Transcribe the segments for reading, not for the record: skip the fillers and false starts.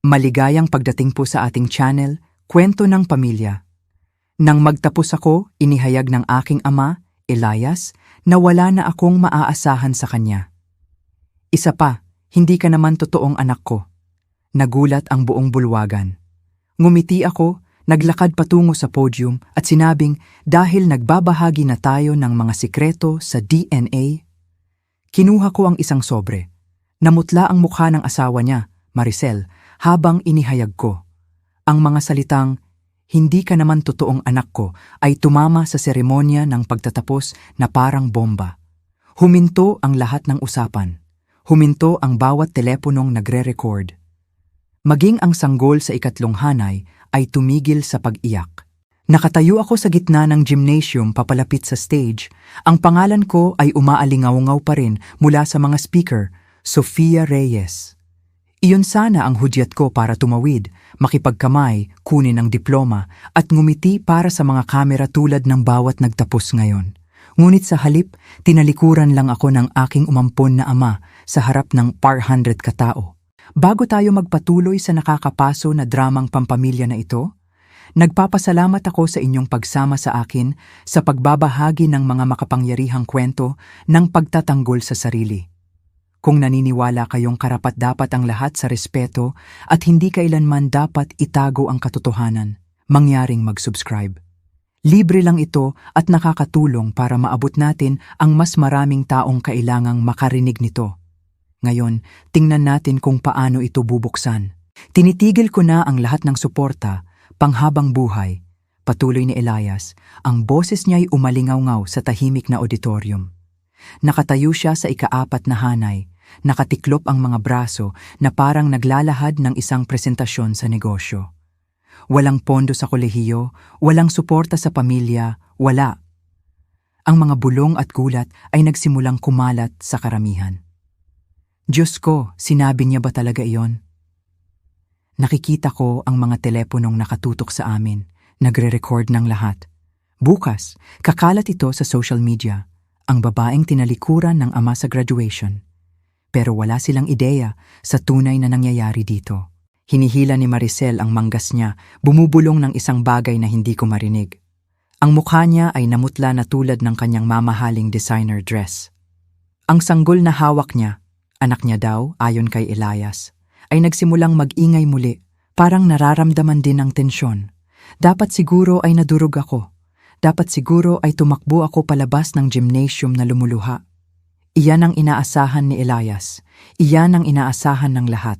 Maligayang pagdating po sa ating channel, Kwento ng Pamilya. Nang magtapos ako, inihayag ng aking ama, Elias, na wala na akong maaasahan sa kanya. Isa pa, hindi ka naman totoong anak ko. Nagulat ang buong bulwagan. Ngumiti ako, naglakad patungo sa podium at sinabing dahil nagbabahagi na tayo ng mga sikreto sa DNA, kinuha ko ang isang sobre. Namutla ang mukha ng asawa niya, Maricel, habang inihayag ko. Ang mga salitang, "Hindi ka naman totoong anak ko," ay tumama sa seremonya ng pagtatapos na parang bomba. Huminto ang lahat ng usapan. Huminto ang bawat teleponong nagre-record. Maging ang sanggol sa ikatlong hanay ay tumigil sa pag-iyak. Nakatayo ako sa gitna ng gymnasium papalapit sa stage. Ang pangalan ko ay umaalingaw-ngaw pa rin mula sa mga speaker, Sofia Reyes. Iyon sana ang hudyat ko para tumawid, makipagkamay, kunin ang diploma, at ngumiti para sa mga kamera tulad ng bawat nagtapos ngayon. Ngunit sa halip, tinalikuran lang ako ng aking umampon na ama sa harap ng 400 katao. Bago tayo magpatuloy sa nakakapaso na dramang pampamilya na ito, nagpapasalamat ako sa inyong pagsama sa akin sa pagbabahagi ng mga makapangyarihang kwento ng pagtatanggol sa sarili. Kung naniniwala kayong karapat-dapat ang lahat sa respeto at hindi kailanman dapat itago ang katotohanan, mangyaring mag-subscribe. Libre lang ito at nakakatulong para maabot natin ang mas maraming taong kailangang makarinig nito. Ngayon, tingnan natin kung paano ito bubuksan. Tinitigil ko na ang lahat ng suporta, panghabang buhay. Patuloy ni Elias, ang boses niya'y umalingaw-ngaw sa tahimik na auditorium. Nakatayo siya sa ika-4 na hanay, nakatiklop ang mga braso na parang naglalahad ng isang presentasyon sa negosyo. Walang pondo sa kolehiyo, walang suporta sa pamilya, wala. Ang mga bulong at gulat ay nagsimulang kumalat sa karamihan. Diyos ko, sinabi niya ba talaga iyon? Nakikita ko ang mga teleponong nakatutok sa amin, nagre-record ng lahat. Bukas, kakalat ito sa social media, ang babaeng tinalikuran ng ama sa graduation. Pero wala silang ideya sa tunay na nangyayari dito. Hinihila ni Maricel ang manggas niya, bumubulong ng isang bagay na hindi ko marinig. Ang mukha niya ay namutla na tulad ng kanyang mamahaling designer dress. Ang sanggol na hawak niya, anak niya daw, ayon kay Elias, ay nagsimulang mag-ingay muli, parang nararamdaman din ang tensyon. Dapat siguro ay nadurog ako. Dapat siguro ay tumakbo ako palabas ng gymnasium na lumuluha. Iyan ang inaasahan ni Elias. Iyan ang inaasahan ng lahat.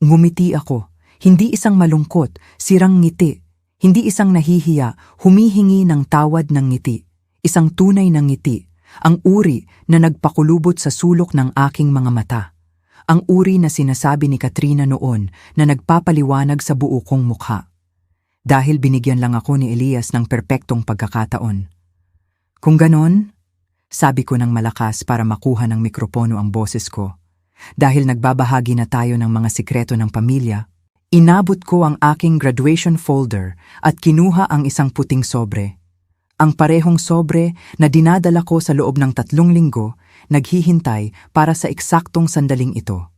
Ngumiti ako, hindi isang malungkot, sirang ngiti. Hindi isang nahihiya, humihingi ng tawad ng ngiti. Isang tunay ng ngiti. Ang uri na nagpakulubot sa sulok ng aking mga mata. Ang uri na sinasabi ni Katrina noon na nagpapaliwanag sa buo kong mukha. Dahil binigyan lang ako ni Elias ng perpektong pagkakataon. Kung ganon, sabi ko ng malakas para makuha ng mikropono ang boses ko. Dahil nagbabahagi na tayo ng mga sikreto ng pamilya, inabot ko ang aking graduation folder at kinuha ang isang puting sobre. Ang parehong sobre na dinadala ko sa loob ng 3 linggo, naghihintay para sa eksaktong sandaling ito.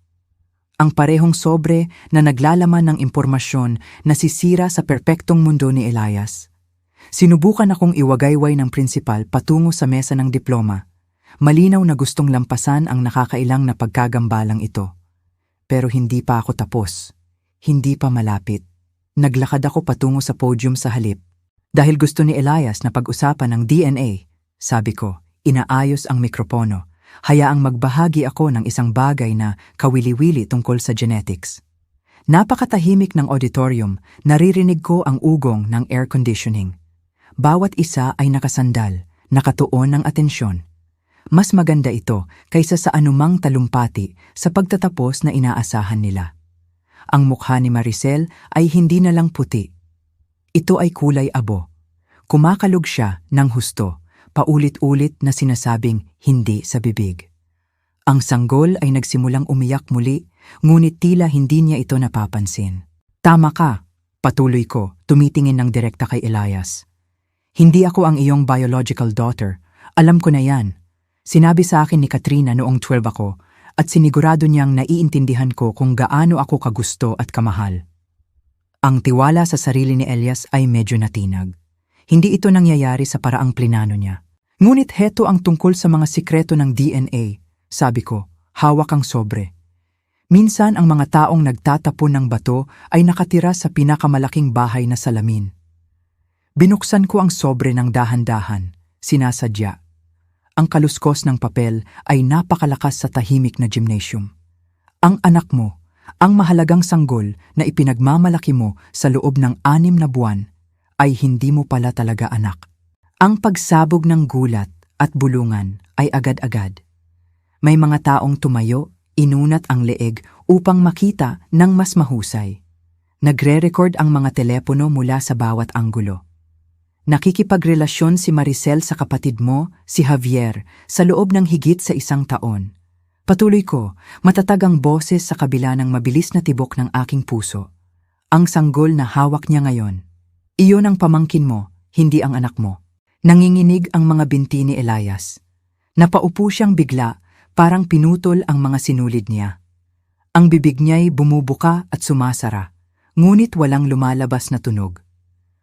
Ang parehong sobre na naglalaman ng impormasyon na sisira sa perpektong mundo ni Elias. Sinubukan akong iwagayway ng prinsipal patungo sa mesa ng diploma. Malinaw na gustong lampasan ang nakakailang na pagkagambalang ito. Pero hindi pa ako tapos. Hindi pa malapit. Naglakad ako patungo sa podium sa halip. Dahil gusto ni Elias na pag-usapan ng DNA, sabi ko, inaayos ang mikropono. Hayaang magbahagi ako ng isang bagay na kawili-wili tungkol sa genetics. Napakatahimik ng auditorium, naririnig ko ang ugong ng air conditioning. Bawat isa ay nakasandal, nakatuon ng atensyon. Mas maganda ito kaysa sa anumang talumpati sa pagtatapos na inaasahan nila. Ang mukha ni Maricel ay hindi na lang puti. Ito ay kulay abo. Kumakalog siya ng husto, paulit-ulit na sinasabing hindi sa bibig. Ang sanggol ay nagsimulang umiyak muli, ngunit tila hindi niya ito napapansin. Tama ka, patuloy ko, tumitingin ng direkta kay Elias. Hindi ako ang iyong biological daughter. Alam ko na yan. Sinabi sa akin ni Katrina noong 12 ako, at sinigurado niyang naiintindihan ko kung gaano ako kagusto at kamahal. Ang tiwala sa sarili ni Elias ay medyo natinag. Hindi ito nangyayari sa paraang plinano niya. Ngunit heto ang tungkol sa mga sikreto ng DNA, sabi ko, hawak ang sobre. Minsan ang mga taong nagtatapon ng bato ay nakatira sa pinakamalaking bahay na salamin. Binuksan ko ang sobre ng dahan-dahan, sinasadya. Ang kaluskos ng papel ay napakalakas sa tahimik na gymnasium. Ang anak mo, ang mahalagang sanggol na ipinagmamalaki mo sa loob ng 6 na buwan, ay hindi mo pala talaga anak. Ang pagsabog ng gulat at bulungan ay agad-agad. May mga taong tumayo, inunat ang leeg upang makita ng mas mahusay. Nagre-record ang mga telepono mula sa bawat anggulo. Nakikipagrelasyon si Maricel sa kapatid mo, si Javier, sa loob ng higit sa 1 taon. Patuloy ko, matatag ang boses sa kabila ng mabilis na tibok ng aking puso. Ang sanggol na hawak niya ngayon. Iyon ang pamangkin mo, hindi ang anak mo. Nanginginig ang mga binti ni Elias. Napaupo siyang bigla, parang pinutol ang mga sinulid niya. Ang bibig niya'y bumubuka at sumasara, ngunit walang lumalabas na tunog.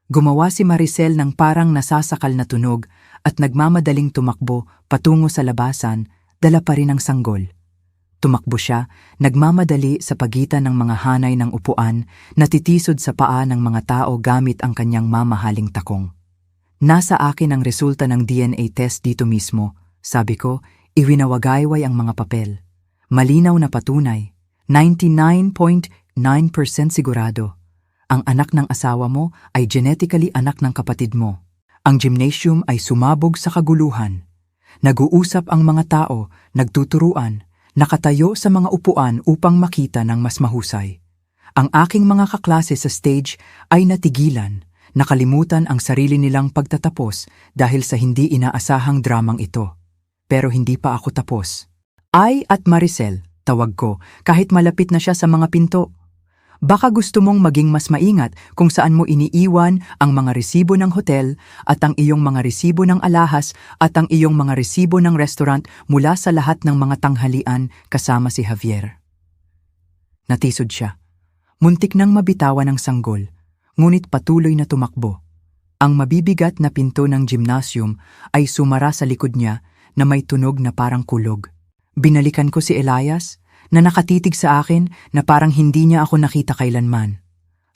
Gumawa si Maricel ng parang nasasakal na tunog at nagmamadaling tumakbo patungo sa labasan, dala pa rin ang sanggol. Tumakbo siya, nagmamadali sa pagitan ng mga hanay ng upuan, natitisod sa paa ng mga tao gamit ang kanyang mamahaling takong. Nasa akin ang resulta ng DNA test dito mismo, sabi ko, iwinawagayway ang mga papel. Malinaw na patunay, 99.9% sigurado. Ang anak ng asawa mo ay genetically anak ng kapatid mo. Ang gymnasium ay sumabog sa kaguluhan. Nag-uusap ang mga tao, nagtuturuan, nakatayo sa mga upuan upang makita ng mas mahusay. Ang aking mga kaklase sa stage ay natigilan, nakalimutan ang sarili nilang pagtatapos dahil sa hindi inaasahang dramang ito. Pero hindi pa ako tapos. Ay at Maricel, tawag ko, kahit malapit na siya sa mga pinto. Baka gusto mong maging mas maingat kung saan mo iniiwan ang mga resibo ng hotel at ang iyong mga resibo ng alahas at ang iyong mga resibo ng restaurant mula sa lahat ng mga tanghalian kasama si Javier. Natisod siya. Muntik nang mabitawan ng sanggol, ngunit patuloy na tumakbo. Ang mabibigat na pinto ng gymnasium ay sumara sa likod niya na may tunog na parang kulog. Binalikan ko si Elias, na nakatitig sa akin na parang hindi niya ako nakita kailanman.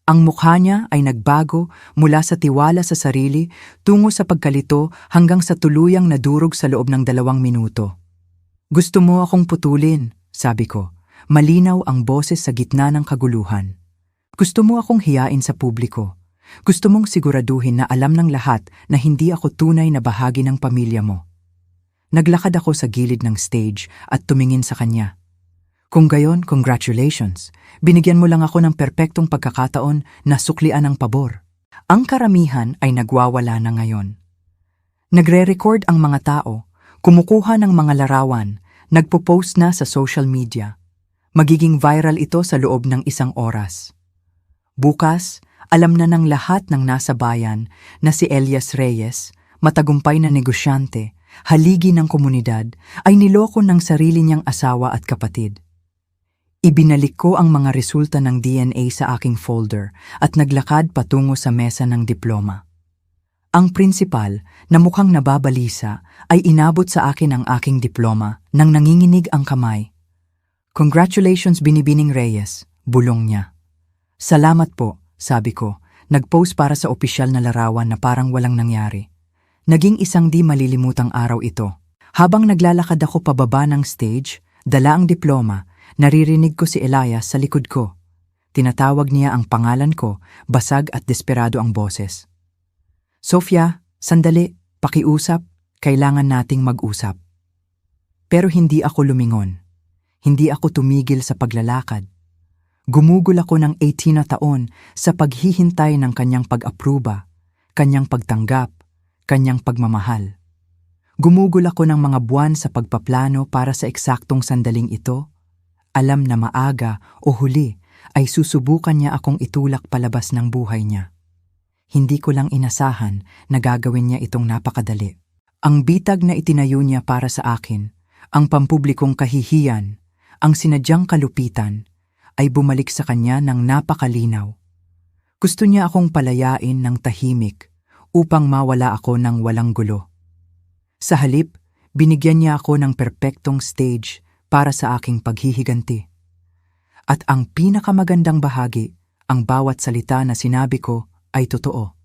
Ang mukha niya ay nagbago mula sa tiwala sa sarili tungo sa pagkalito hanggang sa tuluyang nadurog sa loob ng 2 minuto. Gusto mo akong putulin, sabi ko. Malinaw ang boses sa gitna ng kaguluhan. Gusto mo akong hiyain sa publiko. Gusto mong siguraduhin na alam ng lahat na hindi ako tunay na bahagi ng pamilya mo. Naglakad ako sa gilid ng stage at tumingin sa kanya. Kung gayon, congratulations. Binigyan mo lang ako ng perpektong pagkakataon na suklian ang pabor. Ang karamihan ay nagwawala na ngayon. Nagre-record ang mga tao, kumukuha ng mga larawan, nagpo-post na sa social media. Magiging viral ito sa loob ng 1 oras. Bukas, alam na ng lahat ng nasa bayan na si Elias Reyes, matagumpay na negosyante, haligi ng komunidad, ay niloko ng sarili niyang asawa at kapatid. Ibinalik ko ang mga resulta ng DNA sa aking folder at naglakad patungo sa mesa ng diploma. Ang prinsipal, na mukhang nababalisa, ay inabot sa akin ang aking diploma nang nanginginig ang kamay. Congratulations Binibining Reyes, bulong niya. Salamat po, sabi ko, nag-post para sa opisyal na larawan na parang walang nangyari. Naging isang di malilimutang araw ito. Habang naglalakad ako pababa ng stage, dala ang diploma, naririnig ko si Elias sa likod ko. Tinatawag niya ang pangalan ko, basag at desperado ang boses. Sofia, sandali, pakiusap, kailangan nating mag-usap. Pero hindi ako lumingon. Hindi ako tumigil sa paglalakad. Gumugol ako ng 18 na taon sa paghihintay ng kanyang pag-apruba, kanyang pagtanggap, kanyang pagmamahal. Gumugol ako ng mga buwan sa pagpaplano para sa eksaktong sandaling ito. Alam na maaga o huli ay susubukan niya akong itulak palabas ng buhay niya. Hindi ko lang inasahan na gagawin niya itong napakadali. Ang bitag na itinayo niya para sa akin, ang pampublikong kahihiyan, ang sinadyang kalupitan, ay bumalik sa kanya ng napakalinaw. Gusto niya akong palayain ng tahimik upang mawala ako ng walang gulo. Sa halip, binigyan niya ako ng perpektong stage para sa aking paghihiganti. At ang pinakamagandang bahagi, ang bawat salita na sinabi ko ay totoo.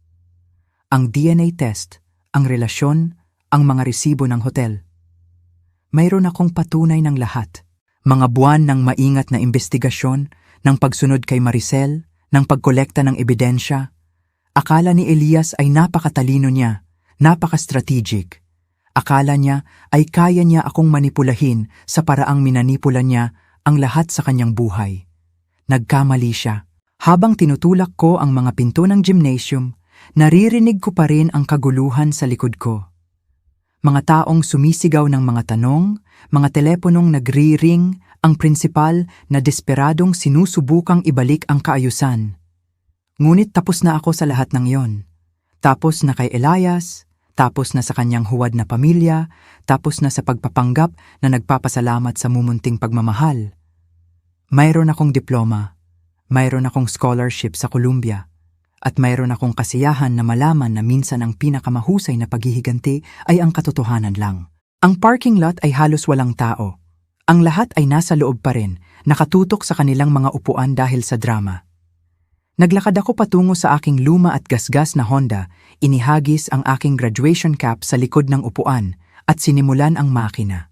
Ang DNA test, ang relasyon, ang mga resibo ng hotel. Mayroon akong patunay ng lahat. Mga buwan ng maingat na investigasyon, ng pagsunod kay Maricel, ng pagkolekta ng ebidensya. Akala ni Elias ay napakatalino niya, napaka-strategic. Akala niya ay kaya niya akong manipulahin sa paraang minanipula niya ang lahat sa kanyang buhay. Nagkamali siya. Habang tinutulak ko ang mga pinto ng gymnasium, naririnig ko pa rin ang kaguluhan sa likod ko. Mga taong sumisigaw ng mga tanong, mga teleponong nagri-ring, ang prinsipal na desperadong sinusubukang ibalik ang kaayusan. Ngunit tapos na ako sa lahat ng yon. Tapos na kay Elias, tapos na sa kanyang huwad na pamilya, tapos na sa pagpapanggap na nagpapasalamat sa mumunting pagmamahal. Mayroon akong diploma, mayroon akong scholarship sa Columbia, at mayroon akong kasiyahan na malaman na minsan ang pinakamahusay na paghihiganti ay ang katotohanan lang. Ang parking lot ay halos walang tao. Ang lahat ay nasa loob pa rin, nakatutok sa kanilang mga upuan dahil sa drama. Naglakad ako patungo sa aking luma at gasgas na Honda, inihagis ang aking graduation cap sa likod ng upuan at sinimulan ang makina.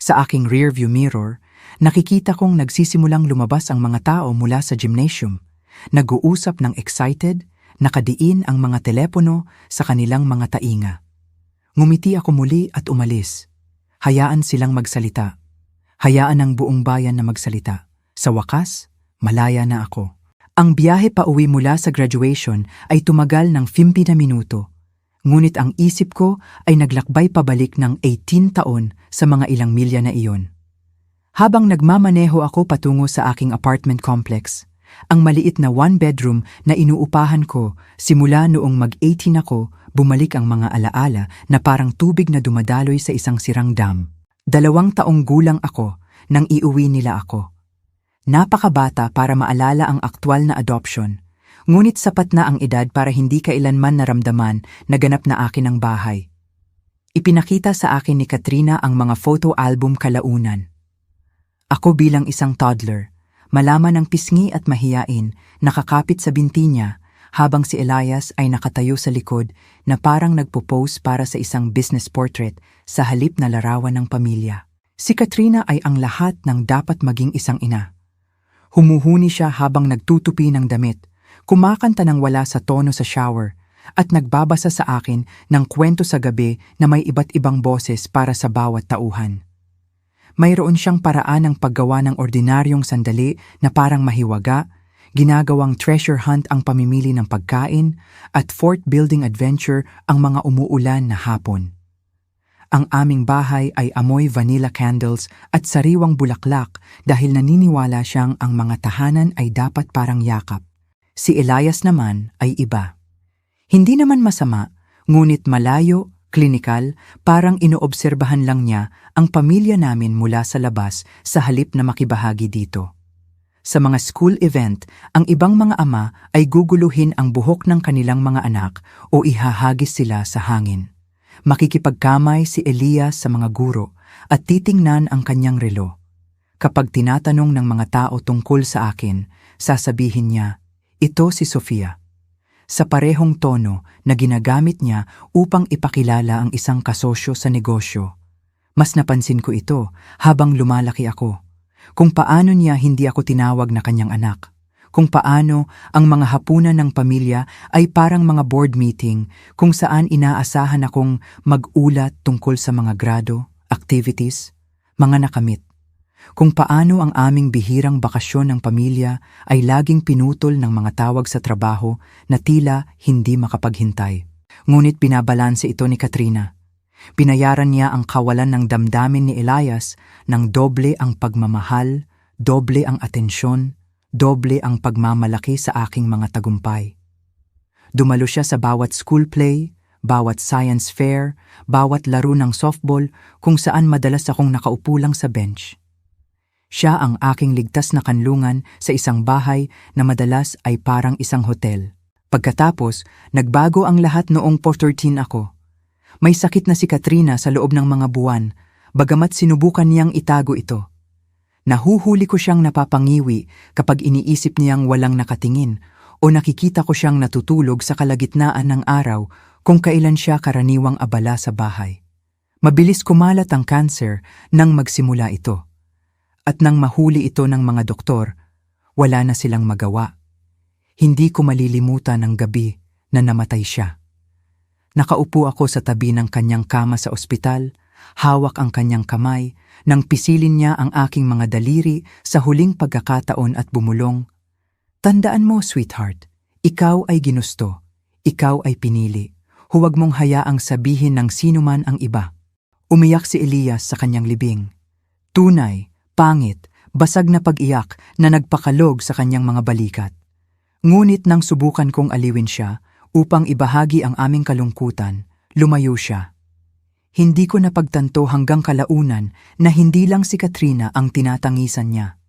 Sa aking rearview mirror, nakikita kong nagsisimulang lumabas ang mga tao mula sa gymnasium. Nag-uusap ng excited, nakadiin ang mga telepono sa kanilang mga tainga. Ngumiti ako muli at umalis. Hayaan silang magsalita. Hayaan ang buong bayan na magsalita. Sa wakas, malaya na ako. Ang biyahe pa uwi mula sa graduation ay tumagal ng 50 na minuto. Ngunit ang isip ko ay naglakbay pabalik ng 18 taon sa mga ilang milya na iyon. Habang nagmamaneho ako patungo sa aking apartment complex, ang maliit na one-bedroom na inuupahan ko simula noong mag-18 ako, bumalik ang mga alaala na parang tubig na dumadaloy sa isang sirang dam. 2 taong gulang ako nang iuwi nila ako. Napakabata para maalala ang aktwal na adoption, ngunit sapat na ang edad para hindi kailanman naramdaman na ganap na akin ang bahay. Ipinakita sa akin ni Katrina ang mga photo album kalaunan. Ako bilang isang toddler, malaman ng pisngi at mahiyain, nakakapit sa binti niya habang si Elias ay nakatayo sa likod na parang nagpo-pose para sa isang business portrait sa halip na larawan ng pamilya. Si Katrina ay ang lahat ng dapat maging isang ina. Humuhuni siya habang nagtutupi ng damit, kumakanta ng wala sa tono sa shower, at nagbabasa sa akin ng kwento sa gabi na may iba't ibang boses para sa bawat tauhan. Mayroon siyang paraan ng paggawa ng ordinaryong sandali na parang mahiwaga, ginagawang treasure hunt ang pamimili ng pagkain, at fort building adventure ang mga umuulan na hapon. Ang aming bahay ay amoy vanilla candles at sariwang bulaklak dahil naniniwala siyang ang mga tahanan ay dapat parang yakap. Si Elias naman ay iba. Hindi naman masama, ngunit malayo, klinikal, parang inoobserbahan lang niya ang pamilya namin mula sa labas sa halip na makibahagi dito. Sa mga school event, ang ibang mga ama ay guguluhin ang buhok ng kanilang mga anak o ihahagis sila sa hangin. Makikipagkamay si Elias sa mga guro at titingnan ang kanyang relo. Kapag tinatanong ng mga tao tungkol sa akin, sasabihin niya, "Ito si Sofia." Sa parehong tono na ginagamit niya upang ipakilala ang isang kasosyo sa negosyo. Mas napansin ko ito habang lumalaki ako. Kung paano niya hindi ako tinawag na kanyang anak. Kung paano ang mga hapunan ng pamilya ay parang mga board meeting kung saan inaasahan akong mag-ulat tungkol sa mga grado, activities, mga nakamit. Kung paano ang aming bihirang bakasyon ng pamilya ay laging pinutol ng mga tawag sa trabaho na tila hindi makapaghintay. Ngunit binabalanse ito ni Katrina. Binayaran niya ang kawalan ng damdamin ni Elias ng doble ang pagmamahal, doble ang atensyon, doble ang pagmamalaki sa aking mga tagumpay. Dumalo siya sa bawat school play, bawat science fair, bawat laro ng softball kung saan madalas akong nakaupo lang sa bench. Siya ang aking ligtas na kanlungan sa isang bahay na madalas ay parang isang hotel. Pagkatapos, nagbago ang lahat noong 13 ako. May sakit na si Katrina sa loob ng mga buwan, bagamat sinubukan niyang itago ito. Nahuhuli ko siyang napapangiwi kapag iniisip niyang walang nakatingin o nakikita ko siyang natutulog sa kalagitnaan ng araw kung kailan siya karaniwang abala sa bahay. Mabilis kumalat ang cancer nang magsimula ito. At nang mahuli ito ng mga doktor, wala na silang magawa. Hindi ko malilimutan ang gabi na namatay siya. Nakaupo ako sa tabi ng kanyang kama sa ospital, hawak ang kanyang kamay, nang pisilin niya ang aking mga daliri sa huling pagkakataon at bumulong. Tandaan mo, sweetheart, ikaw ay ginusto, ikaw ay pinili. Huwag mong hayaang sabihin ng sinuman ang iba. Umiyak si Elias sa kanyang libing. Tunay, pangit, basag na pag-iyak na nagpakalog sa kanyang mga balikat. Ngunit nang subukan kong aliwin siya upang ibahagi ang aming kalungkutan, lumayo siya. Hindi ko napagtanto hanggang kalaunan na hindi lang si Katrina ang tinatangisan niya.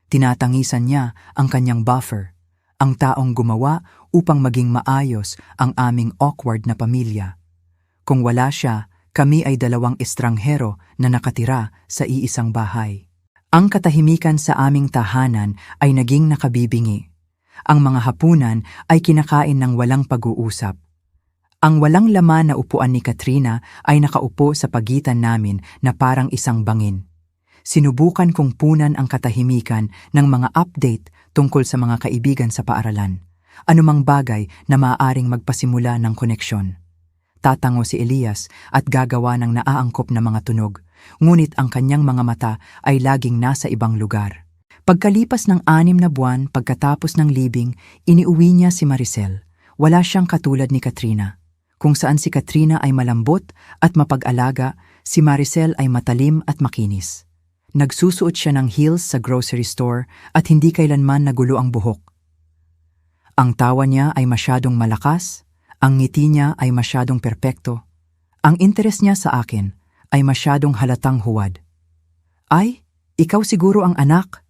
Tinatangisan niya ang kanyang buffer, ang taong gumawa upang maging maayos ang aming awkward na pamilya. Kung wala siya, kami ay dalawang estranghero na nakatira sa iisang bahay. Ang katahimikan sa aming tahanan ay naging nakabibingi. Ang mga hapunan ay kinakain ng walang pag-uusap. Ang walang laman na upuan ni Katrina ay nakaupo sa pagitan namin na parang isang bangin. Sinubukan kong punan ang katahimikan ng mga update tungkol sa mga kaibigan sa paaralan. Anumang bagay na maaaring magpasimula ng koneksyon. Tatango si Elias at gagawa ng naaangkop na mga tunog, ngunit ang kanyang mga mata ay laging nasa ibang lugar. Pagkalipas ng 6 na buwan pagkatapos ng libing, iniuwi niya si Maricel. Wala siyang katulad ni Katrina. Kung saan si Katrina ay malambot at mapag-alaga, si Maricel ay matalim at makinis. Nagsusuot siya ng heels sa grocery store at hindi kailanman nagulo ang buhok. Ang tawa niya ay masyadong malakas, ang ngiti niya ay masyadong perpekto, ang interes niya sa akin ay masyadong halatang huwad. Ay, ikaw siguro ang anak,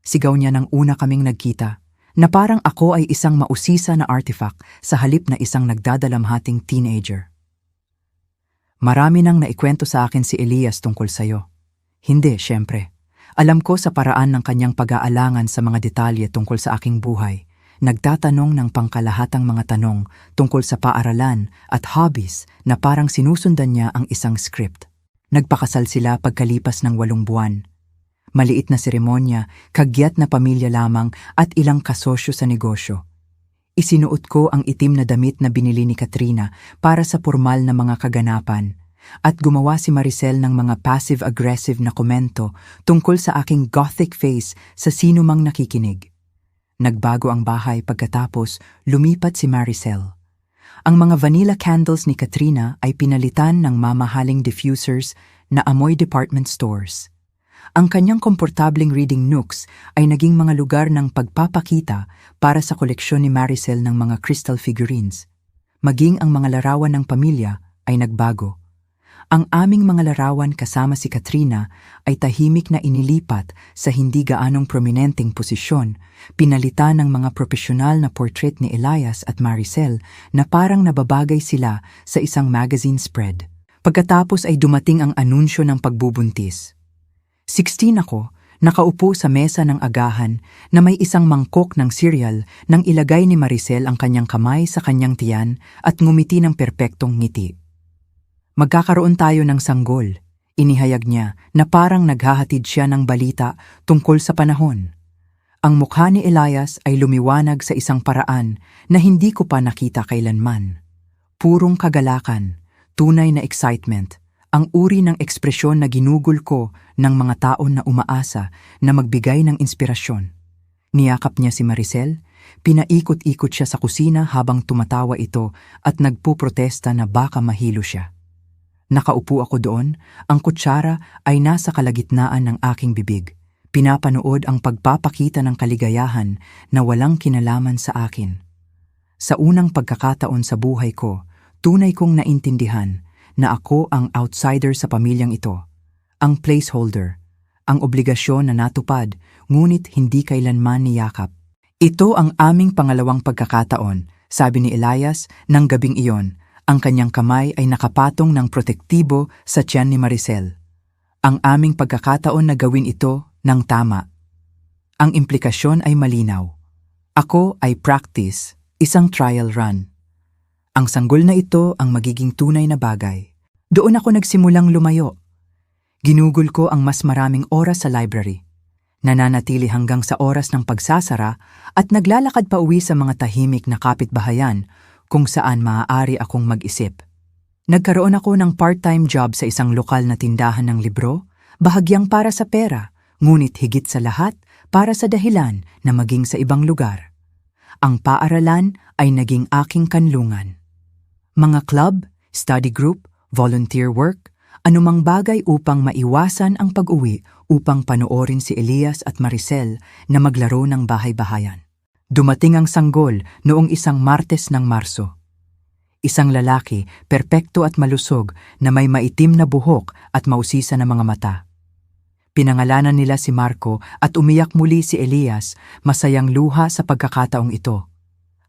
sigaw niya nang una kaming nagkita, na parang ako ay isang mausisa na artifact sa halip na isang nagdadalamhating teenager. Marami nang naikwento sa akin si Elias tungkol sa'yo. Hindi, syempre. Alam ko sa paraan ng kanyang pag-aalangan sa mga detalye tungkol sa aking buhay. Nagtatanong ng pangkalahatang mga tanong tungkol sa paaralan at hobbies na parang sinusundan niya ang isang script. Nagpakasal sila pagkalipas ng 8 buwan. Maliit na seremonya, kagyat na pamilya lamang at ilang kasosyo sa negosyo. Isinuot ko ang itim na damit na binili ni Katrina para sa formal na mga kaganapan at gumawa si Maricel ng mga passive-aggressive na komento tungkol sa aking gothic face sa sino mang nakikinig. Nagbago ang bahay pagkatapos lumipat si Maricel. Ang mga vanilla candles ni Katrina ay pinalitan ng mamahaling diffusers na amoy department stores. Ang kanyang komportabling reading nooks ay naging mga lugar ng pagpapakita para sa koleksyon ni Maricel ng mga crystal figurines. Maging ang mga larawan ng pamilya ay nagbago. Ang aming mga larawan kasama si Katrina ay tahimik na inilipat sa hindi gaanong prominenteng posisyon, pinalitan ng mga profesional na portrait ni Elias at Maricel na parang nababagay sila sa isang magazine spread. Pagkatapos ay dumating ang anunsyo ng pagbubuntis. 16 ako, nakaupo sa mesa ng agahan na may isang mangkok ng cereal nang ilagay ni Maricel ang kanyang kamay sa kanyang tiyan at ngumiti ng perpektong ngiti. Magkakaroon tayo ng sanggol, inihayag niya na parang naghahatid siya ng balita tungkol sa panahon. Ang mukha ni Elias ay lumiwanag sa isang paraan na hindi ko pa nakita kailanman. Purong kagalakan, tunay na excitement, ang uri ng ekspresyon na ginugol ko ng mga taon na umaasa na magbigay ng inspirasyon. Niyakap niya si Maricel, pinaikot-ikot siya sa kusina habang tumatawa ito at nagpuprotesta na baka mahilo siya. Nakaupo ako doon, ang kutsara ay nasa kalagitnaan ng aking bibig. Pinapanood ang pagpapakita ng kaligayahan na walang kinalaman sa akin. Sa unang pagkakataon sa buhay ko, tunay kong naintindihan na ako ang outsider sa pamilyang ito, ang placeholder, ang obligasyon na natupad, ngunit hindi kailanman niyakap. Ito ang aming pangalawang pagkakataon, sabi ni Elias nang gabing iyon. Ang kanyang kamay ay nakapatong ng protektibo sa tiyan ni Maricel. Ang aming pagkakataon na gawin ito ng tama. Ang implikasyon ay malinaw. Ako ay practice, isang trial run. Ang sanggol na ito ang magiging tunay na bagay. Doon ako nagsimulang lumayo. Ginugol ko ang mas maraming oras sa library. Nananatili hanggang sa oras ng pagsasara at naglalakad pa uwi sa mga tahimik na kapitbahayan kung saan maaari akong mag-isip. Nagkaroon ako ng part-time job sa isang lokal na tindahan ng libro, bahagyang para sa pera, ngunit higit sa lahat para sa dahilan na maging sa ibang lugar. Ang paaralan ay naging aking kanlungan. Mga club, study group, volunteer work, anumang bagay upang maiwasan ang pag-uwi upang panoorin si Elias at Maricel na maglaro ng bahay-bahayan. Dumating ang sanggol noong isang Martes ng Marso. Isang lalaki, perpekto at malusog na may maitim na buhok at mausisa na mga mata. Pinangalanan nila si Marco at umiyak muli si Elias, masayang luha sa pagkakataong ito.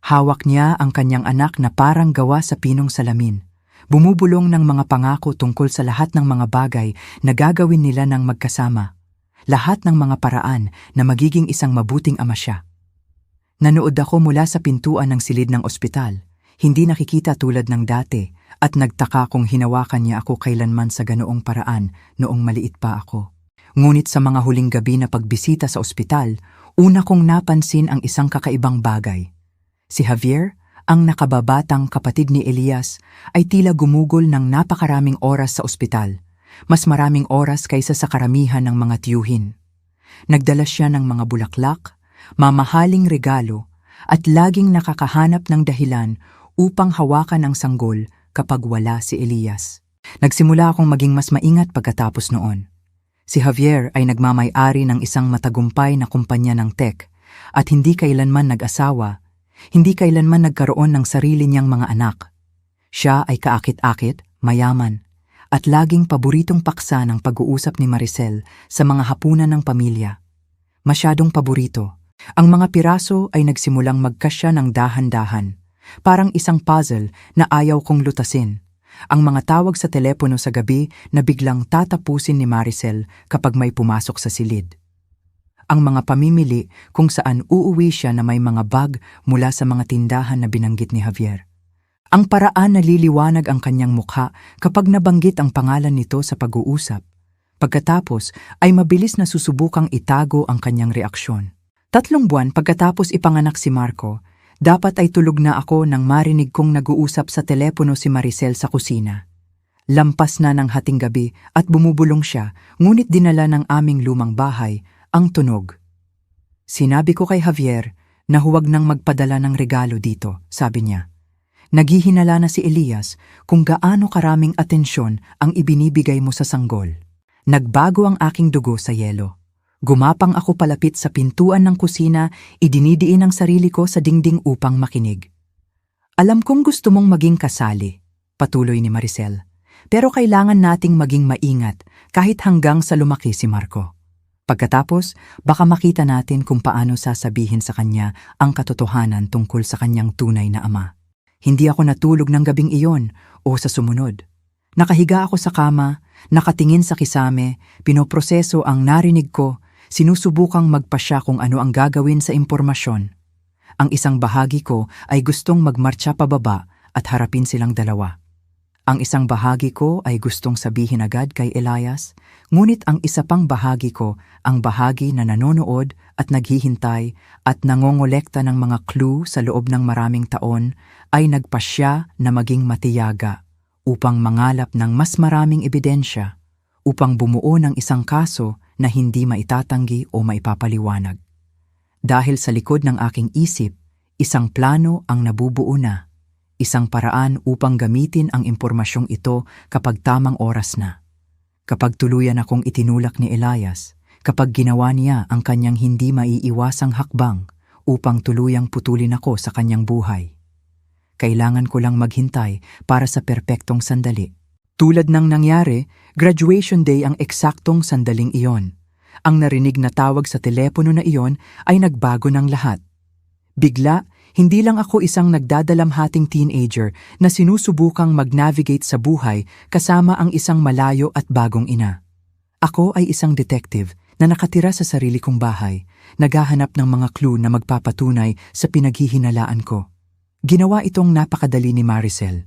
Hawak niya ang kanyang anak na parang gawa sa pinong salamin. Bumubulong ng mga pangako tungkol sa lahat ng mga bagay na gagawin nila ng magkasama. Lahat ng mga paraan na magiging isang mabuting ama siya. Nanood ako mula sa pintuan ng silid ng ospital. Hindi nakikita tulad ng dati at nagtaka kung hinawakan niya ako kailanman sa ganoong paraan noong maliit pa ako. Ngunit sa mga huling gabi na pagbisita sa ospital, una kong napansin ang isang kakaibang bagay. Si Javier, ang nakababatang kapatid ni Elias, ay tila gumugol ng napakaraming oras sa ospital. Mas maraming oras kaysa sa karamihan ng mga tiyuhin. Nagdala siya ng mga bulaklak, mamahaling regalo, at laging nakakahanap ng dahilan upang hawakan ang sanggol kapag wala si Elias. Nagsimula akong maging mas maingat pagkatapos noon. Si Javier ay nagmamay-ari ng isang matagumpay na kumpanya ng tech at hindi kailanman nag-asawa. Hindi kailanman nagkaroon ng sarili niyang mga anak. Siya ay kaakit-akit, mayaman, at laging paboritong paksa ng pag-uusap ni Maricel sa mga hapunan ng pamilya. Masyadong paborito. Ang mga piraso ay nagsimulang magkasya ng dahan-dahan, parang isang puzzle na ayaw kong lutasin. Ang mga tawag sa telepono sa gabi na biglang tatapusin ni Maricel kapag may pumasok sa silid. Ang mga pamimili kung saan uuwi siya na may mga bag mula sa mga tindahan na binanggit ni Javier. Ang paraan na liliwanag ang kanyang mukha kapag nabanggit ang pangalan nito sa pag-uusap. Pagkatapos ay mabilis na susubukang itago ang kanyang reaksyon. 3 buwan pagkatapos ipanganak si Marco, dapat ay tulog na ako nang marinig kong nag-uusap sa telepono si Maricel sa kusina. Lampas na ng hating gabi at bumubulong siya, ngunit dinala ng aming lumang bahay ang tunog. Sinabi ko kay Javier na huwag nang magpadala ng regalo dito, sabi niya. Naghihinala na si Elias kung gaano karaming atensyon ang ibinibigay mo sa sanggol. Nagbago ang aking dugo sa yelo. Gumapang ako palapit sa pintuan ng kusina, idinidiin ang sarili ko sa dingding upang makinig. Alam kong gusto mong maging kasali, patuloy ni Maricel. Pero kailangan nating maging maingat kahit hanggang sa lumaki si Marco. Pagkatapos, baka makita natin kung paano sasabihin sa kanya ang katotohanan tungkol sa kanyang tunay na ama. Hindi ako natulog ng gabing iyon o sa sumunod. Nakahiga ako sa kama, nakatingin sa kisame, pinoproseso ang narinig ko, sinusubukang magpasya kung ano ang gagawin sa impormasyon. Ang isang bahagi ko ay gustong magmartsa pababa at harapin silang dalawa. Ang isang bahagi ko ay gustong sabihin agad kay Elias, ngunit ang isa pang bahagi ko, ang bahagi na nanonood at naghihintay at nangongolekta ng mga clue sa loob ng maraming taon, ay nagpasya na maging matiyaga upang mangalap ng mas maraming ebidensya, upang bumuo ng isang kaso na hindi maitatanggi o maipapaliwanag. Dahil sa likod ng aking isip, isang plano ang nabubuo na. Isang paraan upang gamitin ang impormasyong ito kapag tamang oras na. Kapag tuluyan akong itinulak ni Elias, kapag ginawa niya ang kanyang hindi maiiwasang hakbang upang tuluyang putulin ako sa kanyang buhay. Kailangan ko lang maghintay para sa perpektong sandali. Tulad ng nangyari, graduation day ang eksaktong sandaling iyon. Ang narinig na tawag sa telepono na iyon ay nagbago ng lahat. Bigla, hindi lang ako isang nagdadalamhating teenager na sinusubukang mag-navigate sa buhay kasama ang isang malayo at bagong ina. Ako ay isang detective na nakatira sa sarili kong bahay, naghahanap ng mga clue na magpapatunay sa pinaghihinalaan ko. Ginawa itong napakadali ni Maricel.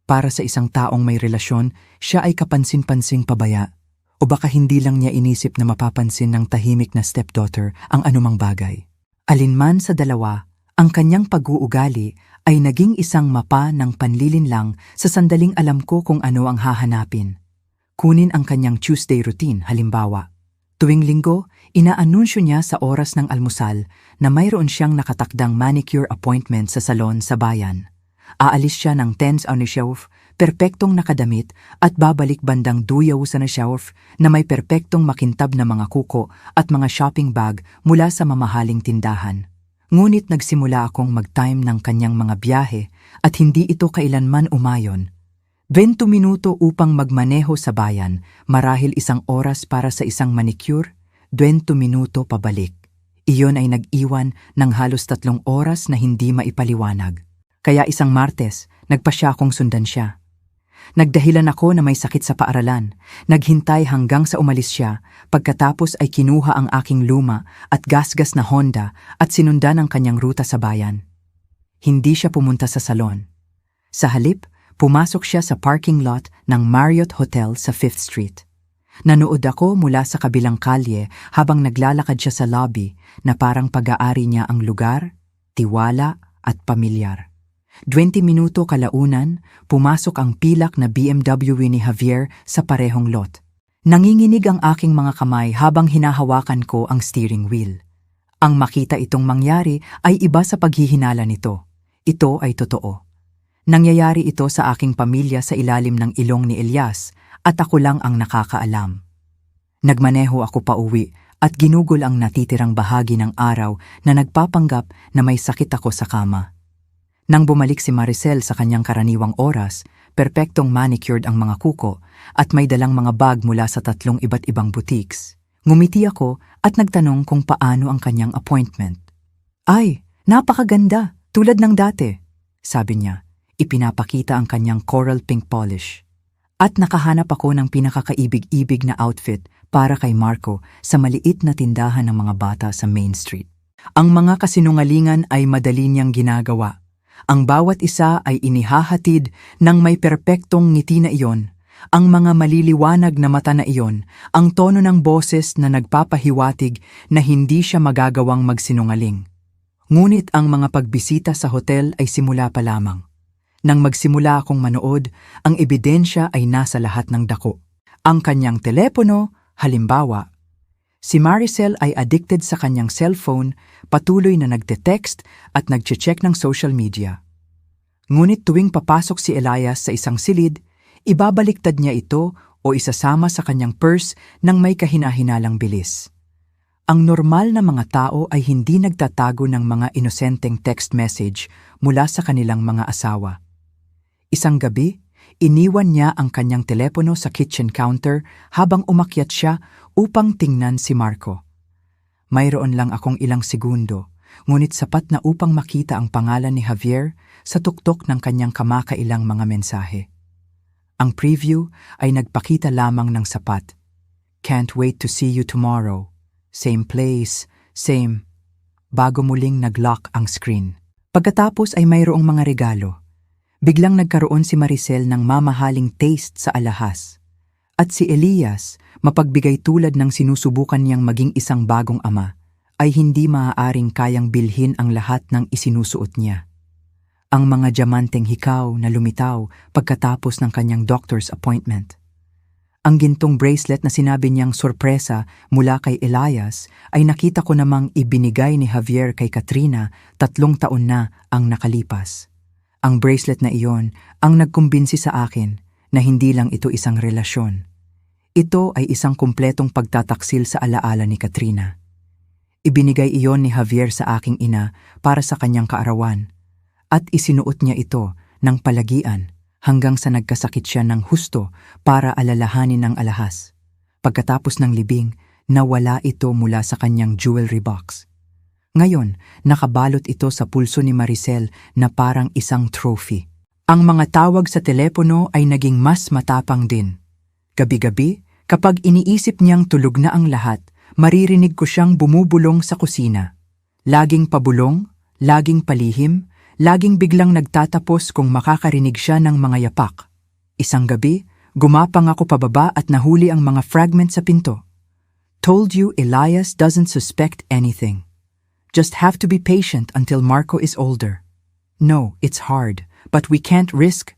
Para sa isang taong may relasyon, siya ay kapansin-pansing pabaya. O baka hindi lang niya inisip na mapapansin ng tahimik na stepdaughter ang anumang bagay. Alinman sa dalawa, ang kanyang pag-uugali ay naging isang mapa ng panlilinlang sa sandaling alam ko kung ano ang hahanapin. Kunin ang kanyang Tuesday routine, halimbawa. Tuwing linggo, inaanunsyo niya sa oras ng almusal na mayroon siyang nakatakdang manicure appointment sa salon sa bayan. Aalis siya ng tens on the shelf, perpektong nakadamit at babalik bandang duyaw sa na shelf na may perpektong makintab na mga kuko at mga shopping bag mula sa mamahaling tindahan. Ngunit nagsimula akong mag-time ng kanyang mga biyahe at hindi ito kailanman umayon. 20 minuto upang magmaneho sa bayan, marahil 1 oras para sa isang manicure, 20 minuto pabalik. Iyon ay nag-iwan ng halos 3 oras na hindi maipaliwanag. Kaya isang Martes, nagpasya akong sundan siya. Nagdahilan ako na may sakit sa paaralan, naghintay hanggang sa umalis siya, pagkatapos ay kinuha ang aking luma at gasgas na Honda at sinundan ang kanyang ruta sa bayan. Hindi siya pumunta sa salon. Sa halip, pumasok siya sa parking lot ng Marriott Hotel sa 5th Street. Nanood ako mula sa kabilang kalye habang naglalakad siya sa lobby na parang pag-aari niya ang lugar, tiwala at pamilyar. 20 minuto kalaunan, pumasok ang pilak na BMW ni Javier sa parehong lot. Nanginginig ang aking mga kamay habang hinahawakan ko ang steering wheel. Ang makita itong mangyari ay iba sa paghihinala nito. Ito ay totoo. Nangyayari ito sa aking pamilya sa ilalim ng ilong ni Elias at ako lang ang nakakaalam. Nagmaneho ako pauwi at ginugol ang natitirang bahagi ng araw na nagpapanggap na may sakit ako sa kama. Nang bumalik si Maricel sa kanyang karaniwang oras, perpektong manicured ang mga kuko at may dalang mga bag mula sa 3 iba't ibang boutiques. Ngumiti ako at nagtanong kung paano ang kanyang appointment. "Ay, napakaganda, tulad ng dati," sabi niya. Ipinapakita ang kanyang coral pink polish. At nakahanap ako ng pinakakaibig-ibig na outfit para kay Marco sa maliit na tindahan ng mga bata sa Main Street. Ang mga kasinungalingan ay madali niyang ginagawa. Ang bawat isa ay inihahatid ng may perpektong ngiti na iyon, ang mga maliliwanag na mata na iyon, ang tono ng boses na nagpapahiwatig na hindi siya magagawang magsinungaling. Ngunit ang mga pagbisita sa hotel ay simula pa lamang. Nang magsimula akong manood, ang ebidensya ay nasa lahat ng dako. Ang kanyang telepono, halimbawa. Si Maricel ay addicted sa kanyang cellphone, patuloy na nagte-text at nagche-check ng social media. Ngunit tuwing papasok si Elias sa isang silid, ibabaliktad niya ito o isasama sa kanyang purse ng may kahinahinalang bilis. Ang normal na mga tao ay hindi nagtatago ng mga inosenteng text message mula sa kanilang mga asawa. Isang gabi, iniwan niya ang kanyang telepono sa kitchen counter habang umakyat siya upang tingnan si Marco. Mayroon lang akong ilang segundo, ngunit sapat na upang makita ang pangalan ni Javier sa tuktok ng kanyang kamakailang mga mensahe. Ang preview ay nagpakita lamang ng sapat. "Can't wait to see you tomorrow. Same place, same." Bago muling nag-lock ang screen. Pagkatapos ay mayroong mga regalo. Biglang nagkaroon si Maricel ng mamahaling taste sa alahas. At si Elias, mapagbigay tulad ng sinusubukan niyang maging isang bagong ama, ay hindi maaaring kayang bilhin ang lahat ng isinusuot niya. Ang mga diamanteng hikaw na lumitaw pagkatapos ng kanyang doctor's appointment. Ang gintong bracelet na sinabi niyang sorpresa mula kay Elias ay nakita ko namang ibinigay ni Javier kay Katrina 3 taon na ang nakalipas. Ang bracelet na iyon ang nagkumbinsi sa akin na hindi lang ito isang relasyon. Ito ay isang kumpletong pagtataksil sa alaala ni Katrina. Ibinigay iyon ni Javier sa aking ina para sa kanyang kaarawan at isinuot niya ito ng palagian hanggang sa nagkasakit siya ng husto para alalahanin ang alahas. Pagkatapos ng libing, Nawala ito mula sa kanyang jewelry box. Ngayon, nakabalot ito sa pulso ni Maricel na parang isang trophy. Ang mga tawag sa telepono ay naging mas matapang din. Gabi-gabi, kapag iniisip niyang tulog na ang lahat, maririnig ko siyang bumubulong sa kusina. Laging pabulong, laging palihim, laging biglang nagtatapos kung makakarinig siya ng mga yapak. Isang gabi, gumapang ako pababa at nahuli ang mga fragment sa pinto. Told you Elias doesn't suspect anything. Just have to be patient until Marco is older. No, it's hard, but we can't risk.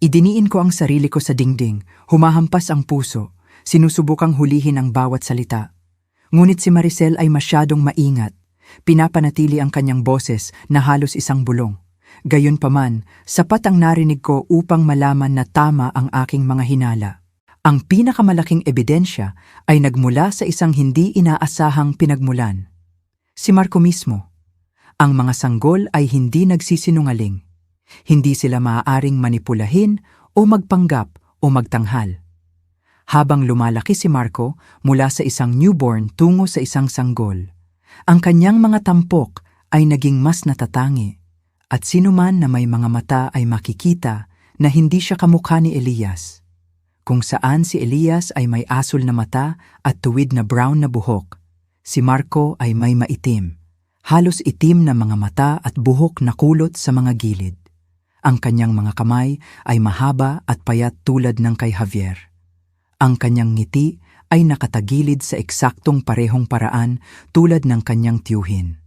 Idiniin ko ang sarili ko sa dingding, humahampas ang puso, sinusubukang hulihin ang bawat salita. Ngunit si Maricel ay masyadong maingat. Pinapanatili ang kanyang boses na halos isang bulong. Gayunpaman, sapat ang narinig ko upang malaman na tama ang aking mga hinala. Ang pinakamalaking ebidensya ay nagmula sa isang hindi inaasahang pinagmulan. Si Marco mismo. Ang mga sanggol ay hindi nagsisinungaling. Hindi sila maaaring manipulahin o magpanggap o magtanghal. Habang lumalaki si Marco mula sa isang newborn tungo sa isang sanggol, ang kanyang mga tampok ay naging mas natatangi at sinuman na may mga mata ay makikita na hindi siya kamukha ni Elias. Kung saan si Elias ay may asul na mata at tuwid na brown na buhok, si Marco ay may maitim, halos itim na mga mata at buhok na kulot sa mga gilid. Ang kanyang mga kamay ay mahaba at payat tulad ng kay Javier. Ang kanyang ngiti ay nakatagilid sa eksaktong parehong paraan tulad ng kanyang tiyuhin.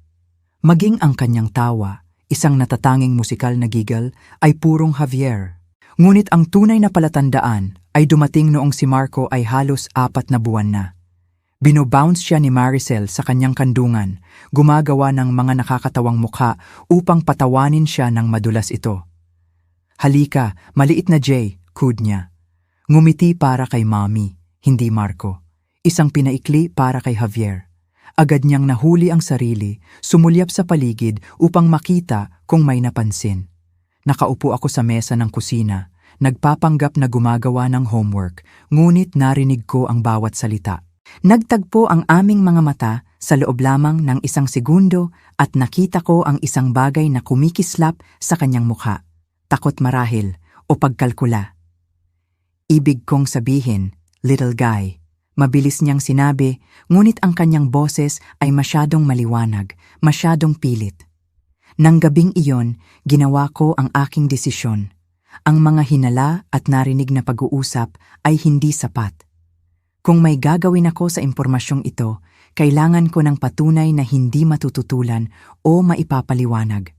Maging ang kanyang tawa, isang natatanging musikal na giggle, ay purong Javier. Ngunit ang tunay na palatandaan ay dumating noong si Marco ay halos 4 na buwan na. Binobounce siya ni Maricel sa kanyang kandungan, gumagawa ng mga nakakatawang mukha upang patawanin siya ng madulas ito. Halika, maliit na Jay, cooed niya. Ngumiti para kay Mommy, hindi Marco. Isang pinaikli para kay Javier. Agad niyang nahuli ang sarili, sumulyap sa paligid upang makita kung may napansin. Nakaupo ako sa mesa ng kusina, nagpapanggap na gumagawa ng homework, ngunit narinig ko ang bawat salita. Nagtagpo ang aming mga mata sa loob lamang ng 1 segundo at nakita ko ang isang bagay na kumikislap sa kanyang mukha. Takot marahil o pagkalkula. Ibig kong sabihin, little guy. Mabilis niyang sinabi, ngunit ang kanyang boses ay masyadong maliwanag, masyadong pilit. Nang gabing iyon, ginawa ko ang aking desisyon. Ang mga hinala at narinig na pag-uusap ay hindi sapat. Kung may gagawin ako sa impormasyong ito, kailangan ko ng patunay na hindi matututulan o maipapaliwanag.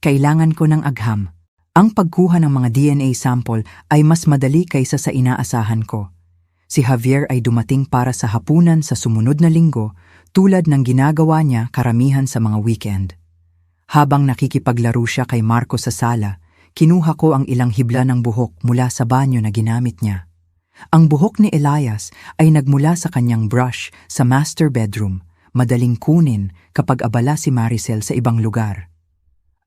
Kailangan ko ng agham. Ang pagkuha ng mga DNA sample ay mas madali kaysa sa inaasahan ko. Si Javier ay dumating para sa hapunan sa sumunod na linggo tulad ng ginagawa niya karamihan sa mga weekend. Habang nakikipaglaro siya kay Marco sa sala, kinuha ko ang ilang hibla ng buhok mula sa banyo na ginamit niya. Ang buhok ni Elias ay nagmula sa kanyang brush sa master bedroom, madaling kunin kapag abala si Maricel sa ibang lugar.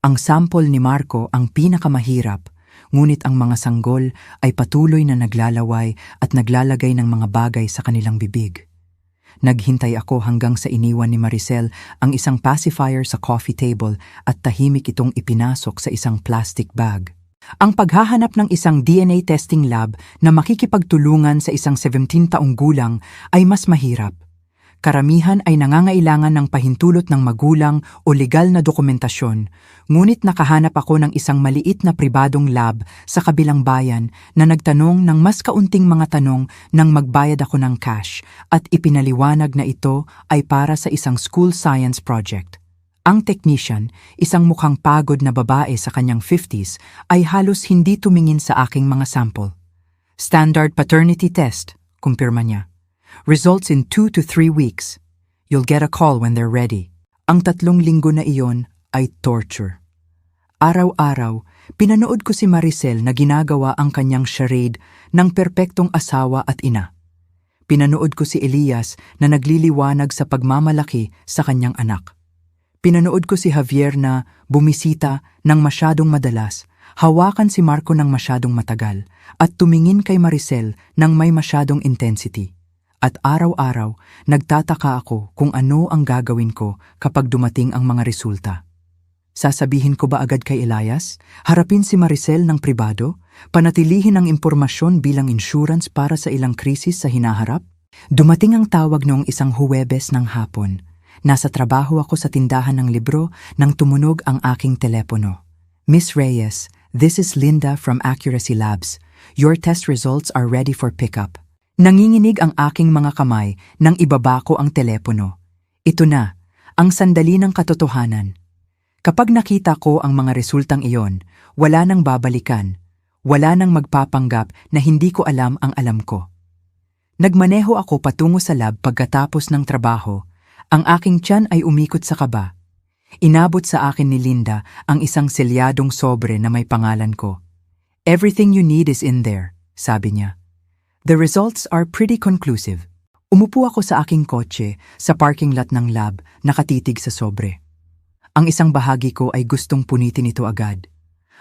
Ang sample ni Marco ang pinakamahirap, ngunit ang mga sanggol ay patuloy na naglalaway at naglalagay ng mga bagay sa kanilang bibig. Naghintay ako hanggang sa iniwan ni Maricel ang isang pacifier sa coffee table at tahimik itong ipinasok sa isang plastic bag. Ang paghahanap ng isang DNA testing lab na makikipagtulungan sa isang 17 taong gulang ay mas mahirap. Karamihan ay nangangailangan ng pahintulot ng magulang o legal na dokumentasyon, ngunit nakahanap ako ng isang maliit na pribadong lab sa kabilang bayan na nagtanong ng mas kaunting mga tanong nang magbayad ako ng cash at ipinaliwanag na ito ay para sa isang school science project. Ang technician, isang mukhang pagod na babae sa kanyang 50s, ay halos hindi tumingin sa aking mga sample. Standard paternity test, kumpirma niya. Results in 2 to 3 weeks. You'll get a call when they're ready. Ang 3 linggo na iyon ay torture. Araw-araw, pinanood ko si Maricel na ginagawa ang kanyang charade ng perpektong asawa at ina. Pinanood ko si Elias na nagliliwanag sa pagmamalaki sa kanyang anak. Pinanood ko si Javier na bumisita ng masyadong madalas, hawakan si Marco ng masyadong matagal, at tumingin kay Maricel ng may masyadong intensity. At araw-araw, nagtataka ako kung ano ang gagawin ko kapag dumating ang mga resulta. Sasabihin ko ba agad kay Elias? Harapin si Maricel ng pribado? Panatilihin ang impormasyon bilang insurance para sa ilang krisis sa hinaharap? Dumating ang tawag noong isang Huwebes ng hapon. Nasa trabaho ako sa tindahan ng libro nang tumunog ang aking telepono. Miss Reyes, this is Linda from Accuracy Labs. Your test results are ready for pickup. Nanginginig ang aking mga kamay nang ibaba ko ang telepono. Ito na, ang sandali ng katotohanan. Kapag nakita ko ang mga resultang iyon, wala nang babalikan, wala nang magpapanggap na hindi ko alam ang alam ko. Nagmaneho ako patungo sa lab pagkatapos ng trabaho. Ang aking tiyan ay umikot sa kaba. Inabot sa akin ni Linda ang isang selyadong sobre na may pangalan ko. Everything you need is in there, sabi niya. The results are pretty conclusive. Umupo ako sa aking kotse sa parking lot ng lab, nakatitig sa sobre. Ang isang bahagi ko ay gustong punitin ito agad.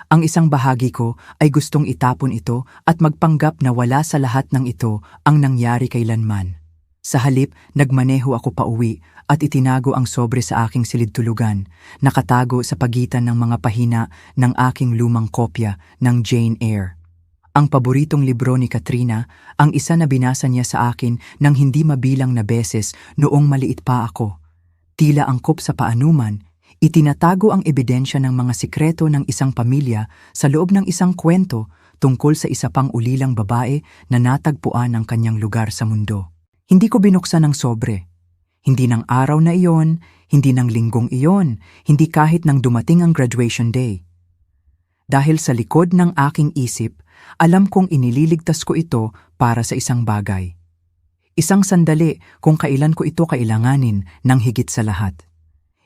Ang isang bahagi ko ay gustong itapon ito at magpanggap na wala sa lahat ng ito ang nangyari kailanman. Sa halip, nagmaneho ako pauwi at itinago ang sobre sa aking silid-tulugan, nakatago sa pagitan ng mga pahina ng aking lumang kopya ng Jane Eyre. Ang paboritong libro ni Katrina, ang isa na binasa niya sa akin nang hindi mabilang na beses noong maliit pa ako. Tila angkop sa paanuman, itinatago ang ebidensya ng mga sikreto ng isang pamilya sa loob ng isang kwento tungkol sa isa pang ulilang babae na natagpuan ang kanyang lugar sa mundo. Hindi ko binuksan ang sobre. Hindi ng araw na iyon, hindi ng linggong iyon, hindi kahit nang dumating ang graduation day. Dahil sa likod ng aking isip, alam kong inililigtas ko ito para sa isang bagay. Isang sandali kung kailan ko ito kailanganin ng higit sa lahat.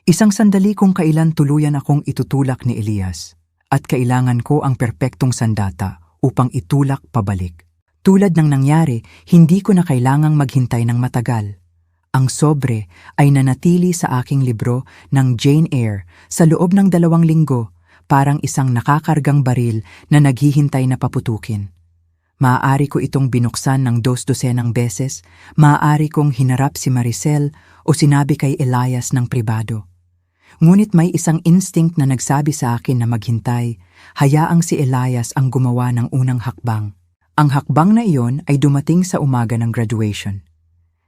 Isang sandali kung kailan tuluyan akong itutulak ni Elias at kailangan ko ang perpektong sandata upang itulak pabalik. Tulad ng nangyari, hindi ko na kailangang maghintay ng matagal. Ang sobre ay nanatili sa aking libro ng Jane Eyre sa loob ng 2 linggo, parang isang nakakargang baril na naghihintay na paputukin. Maaari ko itong binuksan ng 2 beses, maaari kong hinarap si Maricel o sinabi kay Elias ng pribado. Ngunit may isang instinct na nagsabi sa akin na maghintay, hayaang si Elias ang gumawa ng unang hakbang. Ang hakbang na iyon ay dumating sa umaga ng graduation.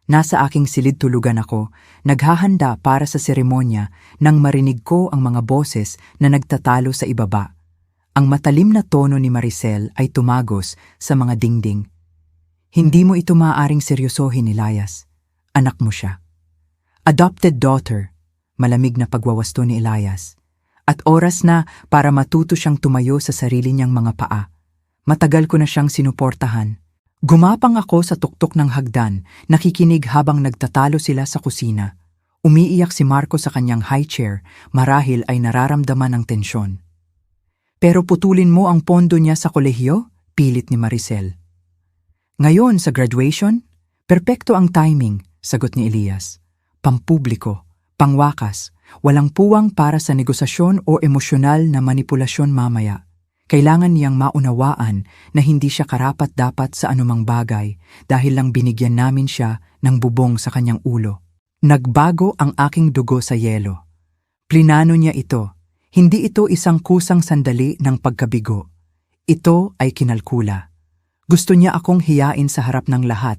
Nasa aking silid-tulugan ako, naghahanda para sa seremonya nang marinig ko ang mga boses na nagtatalo sa ibaba. Ang matalim na tono ni Maricel ay tumagos sa mga dingding. Hindi mo ito maaaring seryosohin, Elias. Anak mo siya. Adopted daughter, malamig na pagwawasto ni Elias. At oras na para matuto siyang tumayo sa sarili niyang mga paa. Matagal ko na siyang sinuportahan. Gumapang ako sa tuktok ng hagdan, nakikinig habang nagtatalo sila sa kusina. Umiiyak si Marco sa kanyang high chair, marahil ay nararamdaman ng tensyon. Pero putulin mo ang pondo niya sa kolehiyo? Pilit ni Maricel. Ngayon sa graduation? Perpekto ang timing, sagot ni Elias. Pampubliko, pangwakas, walang puwang para sa negosasyon o emosyonal na manipulasyon mamaya. Kailangan niyang maunawaan na hindi siya karapat-dapat sa anumang bagay dahil lang binigyan namin siya ng bubong sa kanyang ulo. Nagbago ang aking dugo sa yelo. Plinano niya ito. Hindi ito isang kusang sandali ng pagkabigo. Ito ay kinalkula. Gusto niya akong hiyain sa harap ng lahat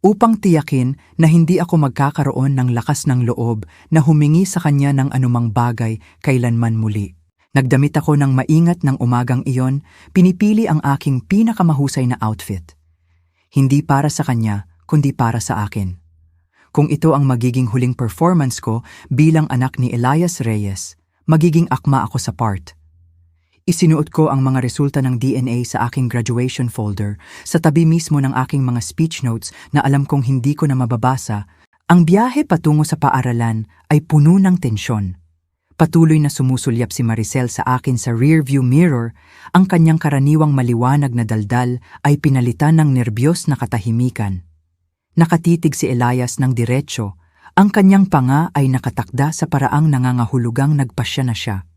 upang tiyakin na hindi ako magkakaroon ng lakas ng loob na humingi sa kanya ng anumang bagay kailanman muli. Nagdamit ako ng maingat ng umagang iyon, pinipili ang aking pinakamahusay na outfit. Hindi para sa kanya, kundi para sa akin. Kung ito ang magiging huling performance ko bilang anak ni Elias Reyes, magiging akma ako sa part. Isinuot ko ang mga resulta ng DNA sa aking graduation folder sa tabi mismo ng aking mga speech notes na alam kong hindi ko na mababasa. Ang biyahe patungo sa paaralan ay puno ng tensyon. Patuloy na sumusulyap si Maricel sa akin sa rearview mirror, ang kanyang karaniwang maliwanag na daldal ay pinalitan ng nerbiyos na katahimikan. Nakatitig si Elias ng diretsyo, ang kanyang panga ay nakatakda sa paraang nangangahulugang nagpasya na siya.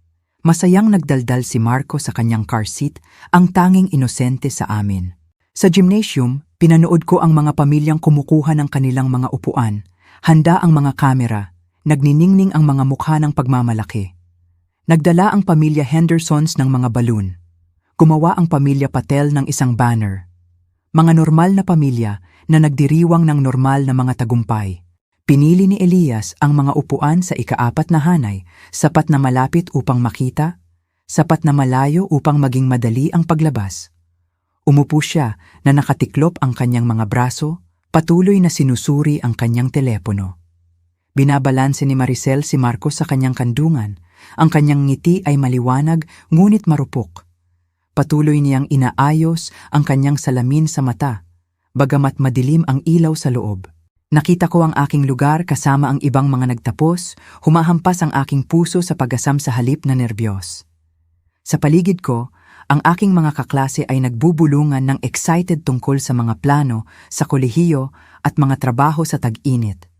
Masayang nagdaldal si Marco sa kanyang car seat, ang tanging inosente sa amin. Sa gymnasium, pinanood ko ang mga pamilyang kumukuha ng kanilang mga upuan, handa ang mga kamera, nagniningning ang mga mukha ng pagmamalaki. Nagdala ang pamilya Hendersons ng mga balloon. Gumawa ang pamilya Patel ng isang banner. Mga normal na pamilya na nagdiriwang ng normal na mga tagumpay. Pinili ni Elias ang mga upuan sa ika-4 na hanay, sapat na malapit upang makita, sapat na malayo upang maging madali ang paglabas. Umupo siya na nakatiklop ang kanyang mga braso, patuloy na sinusuri ang kanyang telepono. Binabalanse ni Maricel si Marcos sa kanyang kandungan. Ang kanyang ngiti ay maliwanag ngunit marupok. Patuloy niyang inaayos ang kanyang salamin sa mata, bagamat madilim ang ilaw sa loob. Nakita ko ang aking lugar kasama ang ibang mga nagtapos, humahampas ang aking puso sa pag-asam sa halip na nerbiyos. Sa paligid ko, ang aking mga kaklase ay nagbubulungan ng excited tungkol sa mga plano sa kolehiyo at mga trabaho sa tag-init.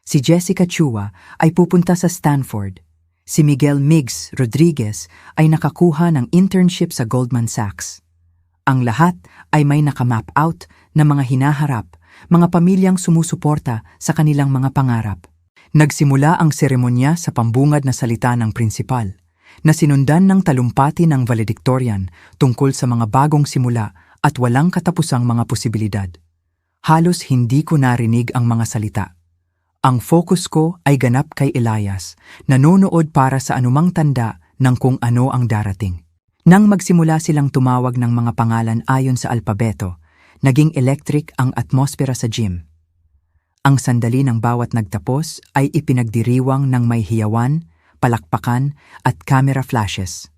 Si Jessica Chua ay pupunta sa Stanford. Si Miguel Migs Rodriguez ay nakakuha ng internship sa Goldman Sachs. Ang lahat ay may nakamap out na mga hinaharap, mga pamilyang sumusuporta sa kanilang mga pangarap. Nagsimula ang seremonya sa pambungad na salita ng prinsipal, na sinundan ng talumpati ng valedictorian tungkol sa mga bagong simula at walang katapusang mga posibilidad. Halos hindi ko narinig ang mga salita. Ang focus ko ay ganap kay Elias, nanonood para sa anumang tanda ng kung ano ang darating. Nang magsimula silang tumawag ng mga pangalan ayon sa alpabeto, naging electric ang atmosfera sa gym. Ang sandali ng bawat nagtapos ay ipinagdiriwang ng may hiyawan, palakpakan at camera flashes.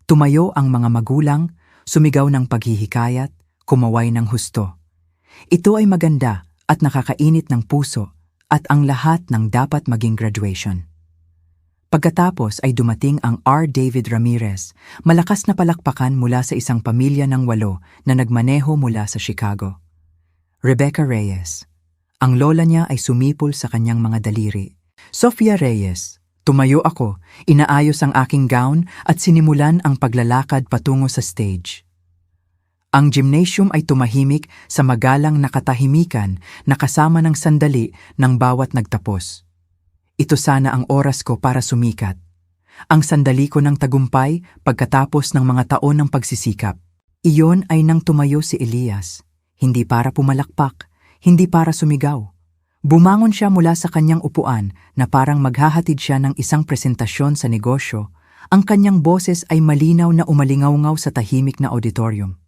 Tumayo ang mga magulang, sumigaw ng paghihikayat, kumaway ng husto. Ito ay maganda at nakakainit ng puso at ang lahat ng dapat maging graduation. Pagkatapos ay dumating ang R. David Ramirez, malakas na palakpakan mula sa isang pamilya ng 8 na nagmaneho mula sa Chicago. Rebecca Reyes. Ang lola niya ay sumipol sa kanyang mga daliri. Sofia Reyes. Tumayo ako, inaayos ang aking gown at sinimulan ang paglalakad patungo sa stage. Ang gymnasium ay tumahimik sa magalang na katahimikan na kasama ng sandali ng bawat nagtapos. Ito sana ang oras ko para sumikat. Ang sandali ko ng tagumpay pagkatapos ng mga taon ng pagsisikap. Iyon ay nang tumayo si Elias, hindi para pumalakpak, hindi para sumigaw. Bumangon siya mula sa kanyang upuan na parang maghahatid siya ng isang presentasyon sa negosyo. Ang kanyang boses ay malinaw na umalingaw-ngaw sa tahimik na auditorium.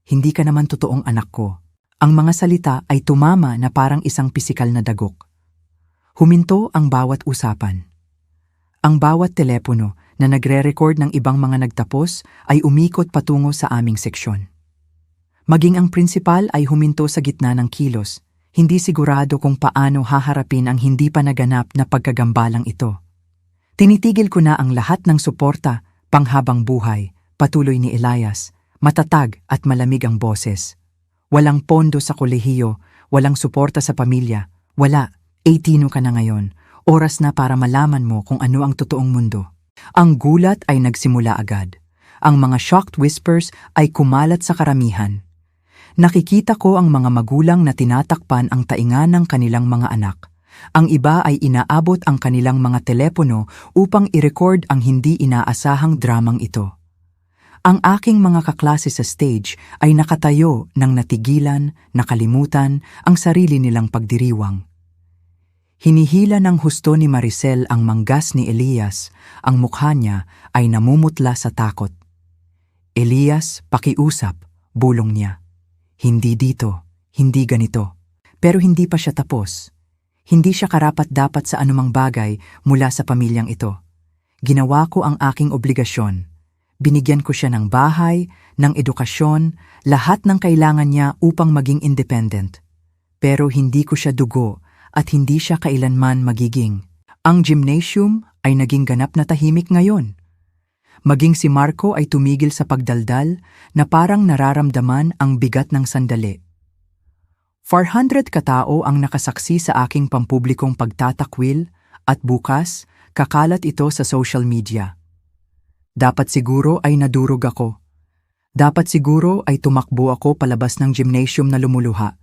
Hindi ka naman totoong anak ko. Ang mga salita ay tumama na parang isang pisikal na dagok. Huminto ang bawat usapan. Ang bawat telepono na nagre-record ng ibang mga nagtapos ay umikot patungo sa aming seksyon. Maging ang prinsipal ay huminto sa gitna ng kilos, hindi sigurado kung paano haharapin ang hindi pa naganap na pagkagambalang ito. Tinitigil ko na ang lahat ng suporta, panghabang buhay, patuloy ni Elias, matatag at malamig ang boses. Walang pondo sa kolehiyo, walang suporta sa pamilya, wala. 18 ka na ngayon, oras na para malaman mo kung ano ang totoong mundo. Ang gulat ay nagsimula agad. Ang mga shocked whispers ay kumalat sa karamihan. Nakikita ko ang mga magulang na tinatakpan ang tainga ng kanilang mga anak. Ang iba ay inaabot ang kanilang mga telepono upang i-record ang hindi inaasahang dramang ito. Ang aking mga kaklase sa stage ay nakatayo ng natigilan, nakalimutan ang sarili nilang pagdiriwang. Hinihila ng husto ni Maricel ang manggas ni Elias, ang mukha niya ay namumutla sa takot. Elias, pakiusap, bulong niya. Hindi dito, hindi ganito. Pero hindi pa siya tapos. Hindi siya karapat-dapat sa anumang bagay mula sa pamilyang ito. Ginawa ko ang aking obligasyon. Binigyan ko siya ng bahay, ng edukasyon, lahat ng kailangan niya upang maging independent. Pero hindi ko siya dugo at hindi siya kailanman magiging. Ang gymnasium ay naging ganap na tahimik ngayon. Maging si Marco ay tumigil sa pagdaldal na parang nararamdaman ang bigat ng sandali. 400 katao ang nakasaksi sa aking pampublikong pagtatakwil at bukas, kakalat ito sa social media. Dapat siguro ay nadurog ako. Dapat siguro ay tumakbo ako palabas ng gymnasium na lumuluha.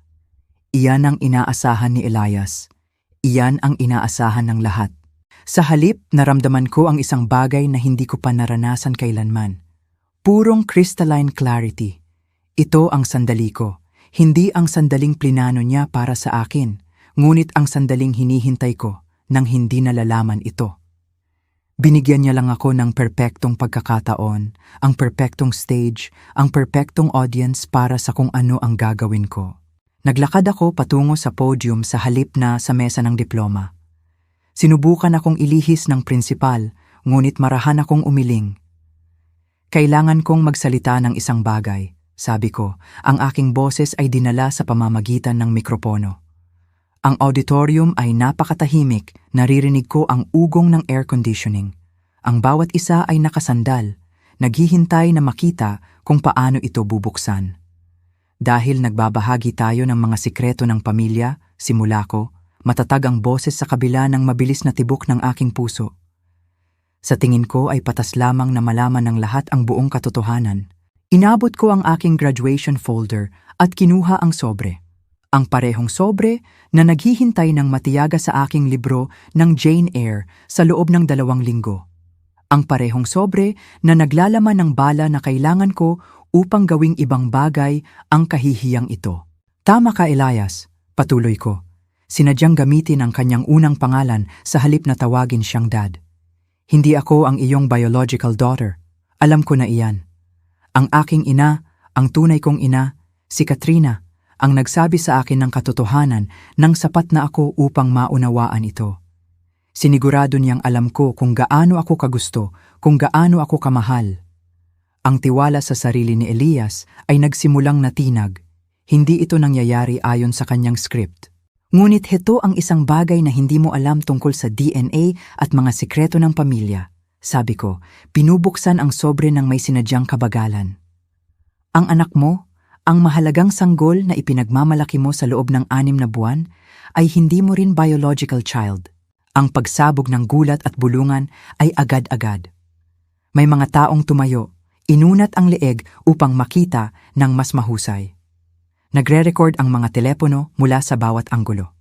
Iyan ang inaasahan ni Elias. Iyan ang inaasahan ng lahat. Sa halip, naramdaman ko ang isang bagay na hindi ko pa naranasan kailanman. Purong crystalline clarity. Ito ang sandali ko. Hindi ang sandaling plinano niya para sa akin, ngunit ang sandaling hinihintay ko nang hindi nalalaman ito. Binigyan niya lang ako ng perpektong pagkakataon, ang perpektong stage, ang perpektong audience para sa kung ano ang gagawin ko. Naglakad ako patungo sa podium sa halip na sa mesa ng diploma. Sinubukan akong ilihis ng prinsipal, ngunit marahan akong umiling. Kailangan kong magsalita ng isang bagay. Sabi ko, ang aking boses ay dinala sa pamamagitan ng mikropono. Ang auditorium ay napakatahimik, naririnig ko ang ugong ng air conditioning. Ang bawat isa ay nakasandal, naghihintay na makita kung paano ito bubuksan. Dahil nagbabahagi tayo ng mga sikreto ng pamilya, simula ko, matatag ang boses sa kabila ng mabilis na tibok ng aking puso. Sa tingin ko ay patas lamang na malaman ng lahat ang buong katotohanan. Inabot ko ang aking graduation folder at kinuha ang sobre. Ang parehong sobre na naghihintay ng matiyaga sa aking libro ng Jane Eyre sa loob ng 2 linggo. Ang parehong sobre na naglalaman ng bala na kailangan ko upang gawing ibang bagay ang kahihiyang ito. Tama ka, Elias, patuloy ko. Sinadyang gamitin ang kanyang unang pangalan sa halip na tawagin siyang dad. Hindi ako ang iyong biological daughter. Alam ko na iyan. Ang aking ina, ang tunay kong ina, si Katrina, ang nagsabi sa akin ng katotohanan nang sapat na ako upang maunawaan ito. Sinigurado niyang alam ko kung gaano ako kagusto, kung gaano ako kamahal. Ang tiwala sa sarili ni Elias ay nagsimulang natinag. Hindi ito nangyayari ayon sa kanyang script. Ngunit ito ang isang bagay na hindi mo alam tungkol sa DNA at mga sikreto ng pamilya. Sabi ko, pinubuksan ang sobre ng may sinadyang kabagalan. Ang anak mo, ang mahalagang sanggol na ipinagmamalaki mo sa loob ng 6 na buwan, ay hindi mo rin biological child. Ang pagsabog ng gulat at bulungan ay agad-agad. May mga taong tumayo, inunat ang leeg upang makita ng mas mahusay. Nagre-record ang mga telepono mula sa bawat anggulo.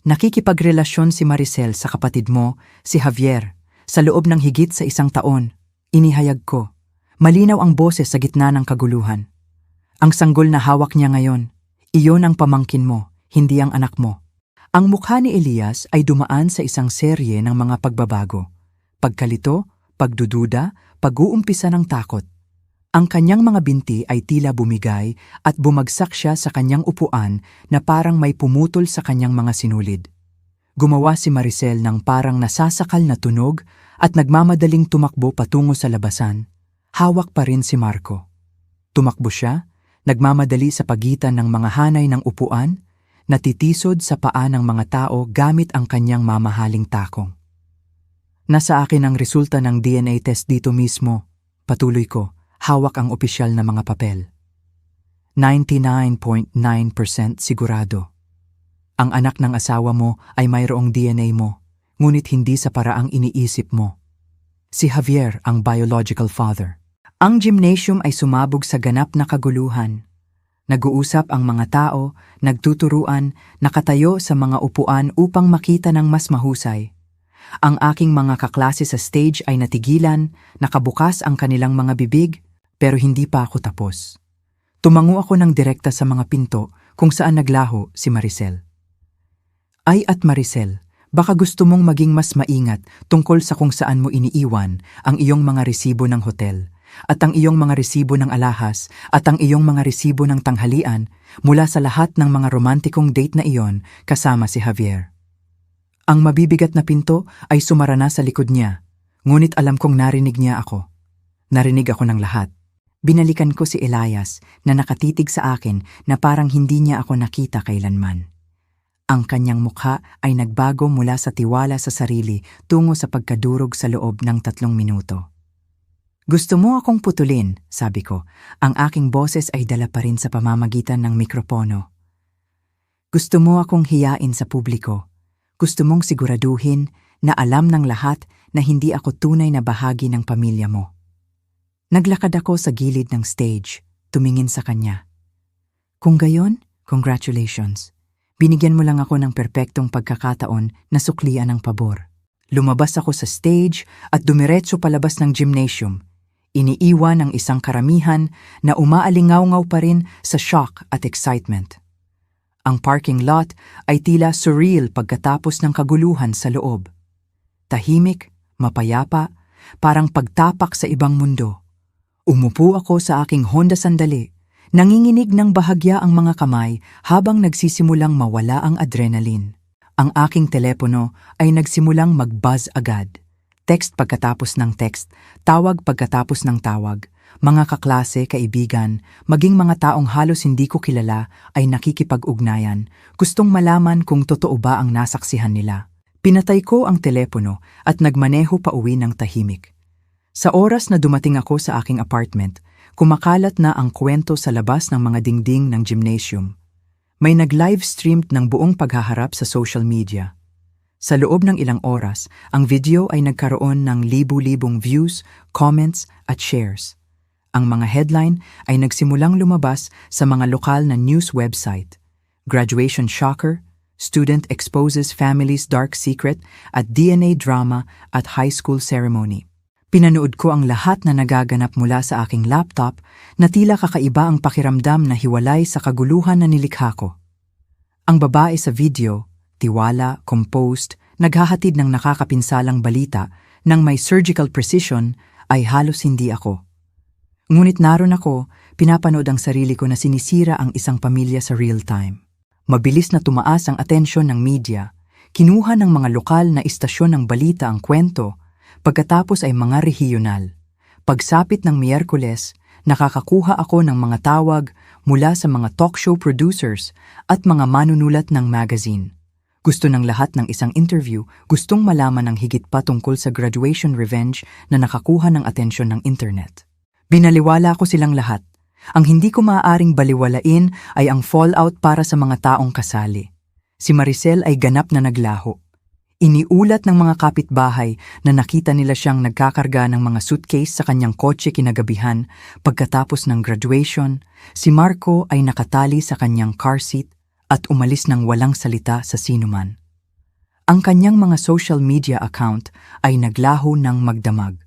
Nakikipagrelasyon si Maricel sa kapatid mo, si Javier, sa loob ng higit sa 1 taon. Inihayag ko. Malinaw ang boses sa gitna ng kaguluhan. Ang sanggol na hawak niya ngayon, iyon ang pamangkin mo, hindi ang anak mo. Ang mukha ni Elias ay dumaan sa isang serye ng mga pagbabago. Pagkalito, pagdududa, pag-uumpisa ng takot. Ang kanyang mga binti ay tila bumigay at bumagsak siya sa kanyang upuan na parang may pumutol sa kanyang mga sinulid. Gumawa si Maricel ng parang nasasakal na tunog at nagmamadaling tumakbo patungo sa labasan. Hawak pa rin si Marco. Tumakbo siya, nagmamadali sa pagitan ng mga hanay ng upuan, natitisod sa paa ng mga tao gamit ang kanyang mamahaling takong. Nasa akin ang resulta ng DNA test dito mismo. Patuloy ko, hawak ang opisyal na mga papel. 99.9% sigurado. Ang anak ng asawa mo ay mayroong DNA mo, ngunit hindi sa paraang iniisip mo. Si Javier ang biological father. Ang gymnasium ay sumabog sa ganap na kaguluhan. Nag-uusap ang mga tao, nagtuturuan, nakatayo sa mga upuan upang makita ng mas mahusay. Ang aking mga kaklase sa stage ay natigilan, nakabukas ang kanilang mga bibig, pero hindi pa ako tapos. Tumango ako ng direkta sa mga pinto kung saan naglaho si Maricel. Ay at Maricel, baka gusto mong maging mas maingat tungkol sa kung saan mo iniiwan ang iyong mga resibo ng hotel, at ang iyong mga resibo ng alahas, at ang iyong mga resibo ng tanghalian mula sa lahat ng mga romantikong date na iyon kasama si Javier. Ang mabibigat na pinto ay sumara na sa likod niya, ngunit alam kong narinig niya ako. Narinig ako ng lahat. Binalikan ko si Elias na nakatitig sa akin na parang hindi niya ako nakita kailanman. Ang kanyang mukha ay nagbago mula sa tiwala sa sarili tungo sa pagkadurog sa loob ng 3 minuto. Gusto mo akong putulin, sabi ko. Ang aking boses ay dala pa rin sa pamamagitan ng mikropono. Gusto mo akong hiyain sa publiko. Gusto mong siguraduhin na alam ng lahat na hindi ako tunay na bahagi ng pamilya mo. Naglakad ako sa gilid ng stage, tumingin sa kanya. Kung gayon, congratulations. Binigyan mo lang ako ng perpektong pagkakataon na suklian ng pabor. Lumabas ako sa stage at dumiretso palabas ng gymnasium. Iniiwan ang isang karamihan na umaalingaw-ngaw pa rin sa shock at excitement. Ang parking lot ay tila surreal pagkatapos ng kaguluhan sa loob. Tahimik, mapayapa, parang pagtapak sa ibang mundo. Umupo ako sa aking Honda sandali, nanginginig ng bahagya ang mga kamay habang nagsisimulang mawala ang adrenaline. Ang aking telepono ay nagsimulang mag-buzz agad. Text pagkatapos ng text, tawag pagkatapos ng tawag. Mga kaklase, kaibigan, maging mga taong halos hindi ko kilala ay nakikipag-ugnayan, gustong malaman kung totoo ba ang nasaksihan nila. Pinatay ko ang telepono at nagmaneho pa uwi ng tahimik. Sa oras na dumating ako sa aking apartment, kumakalat na ang kwento sa labas ng mga dingding ng gymnasium. May nag-livestreamed ng buong paghaharap sa social media. Sa loob ng ilang oras, ang video ay nagkaroon ng libu-libong views, comments at shares. Ang mga headline ay nagsimulang lumabas sa mga lokal na news website. Graduation shocker, student exposes family's dark secret at DNA drama at high school ceremony. Pinanood ko ang lahat na nagaganap mula sa aking laptop na tila kakaiba ang pakiramdam na hiwalay sa kaguluhan na nilikha ko. Ang babae sa video, tiwala, composed, naghahatid ng nakakapinsalang balita nang may surgical precision ay halos hindi ako. Ngunit naroon ako, pinapanood ang sarili ko na sinisira ang isang pamilya sa real time. Mabilis na tumaas ang atensyon ng media, kinuha ng mga lokal na istasyon ng balita ang kwento, pagkatapos ay mga rehiyonal. Pagsapit ng Miyerkules, nakakakuha ako ng mga tawag mula sa mga talk show producers at mga manunulat ng magazine. Gusto ng lahat ng isang interview, gustong malaman ng higit pa tungkol sa graduation revenge na nakakuha ng atensyon ng internet. Binaliwala ko silang lahat. Ang hindi ko maaaring baliwalain ay ang fallout para sa mga taong kasali. Si Maricel ay ganap na naglaho. Iniulat ng mga kapitbahay na nakita nila siyang nagkakarga ng mga suitcase sa kanyang kotse kinagabihan pagkatapos ng graduation. Si Marco ay nakatali sa kanyang car seat at umalis ng walang salita sa sinuman. Ang kanyang mga social media account ay naglaho ng magdamag.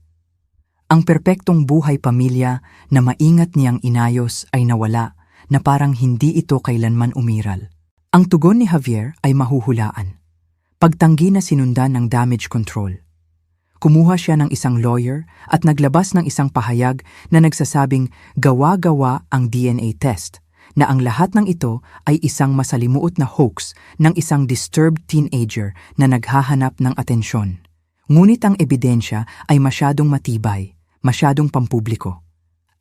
Ang perpektong buhay pamilya na maingat niyang inayos ay nawala na parang hindi ito kailanman umiral. Ang tugon ni Javier ay mahuhulaan. Pagtanggi na sinundan ng damage control. Kumuha siya ng isang lawyer at naglabas ng isang pahayag na nagsasabing gawa-gawa ang DNA test, na ang lahat ng ito ay isang masalimuot na hoax ng isang disturbed teenager na naghahanap ng atensyon. Ngunit ang ebidensya ay masyadong matibay, masyadong pampubliko.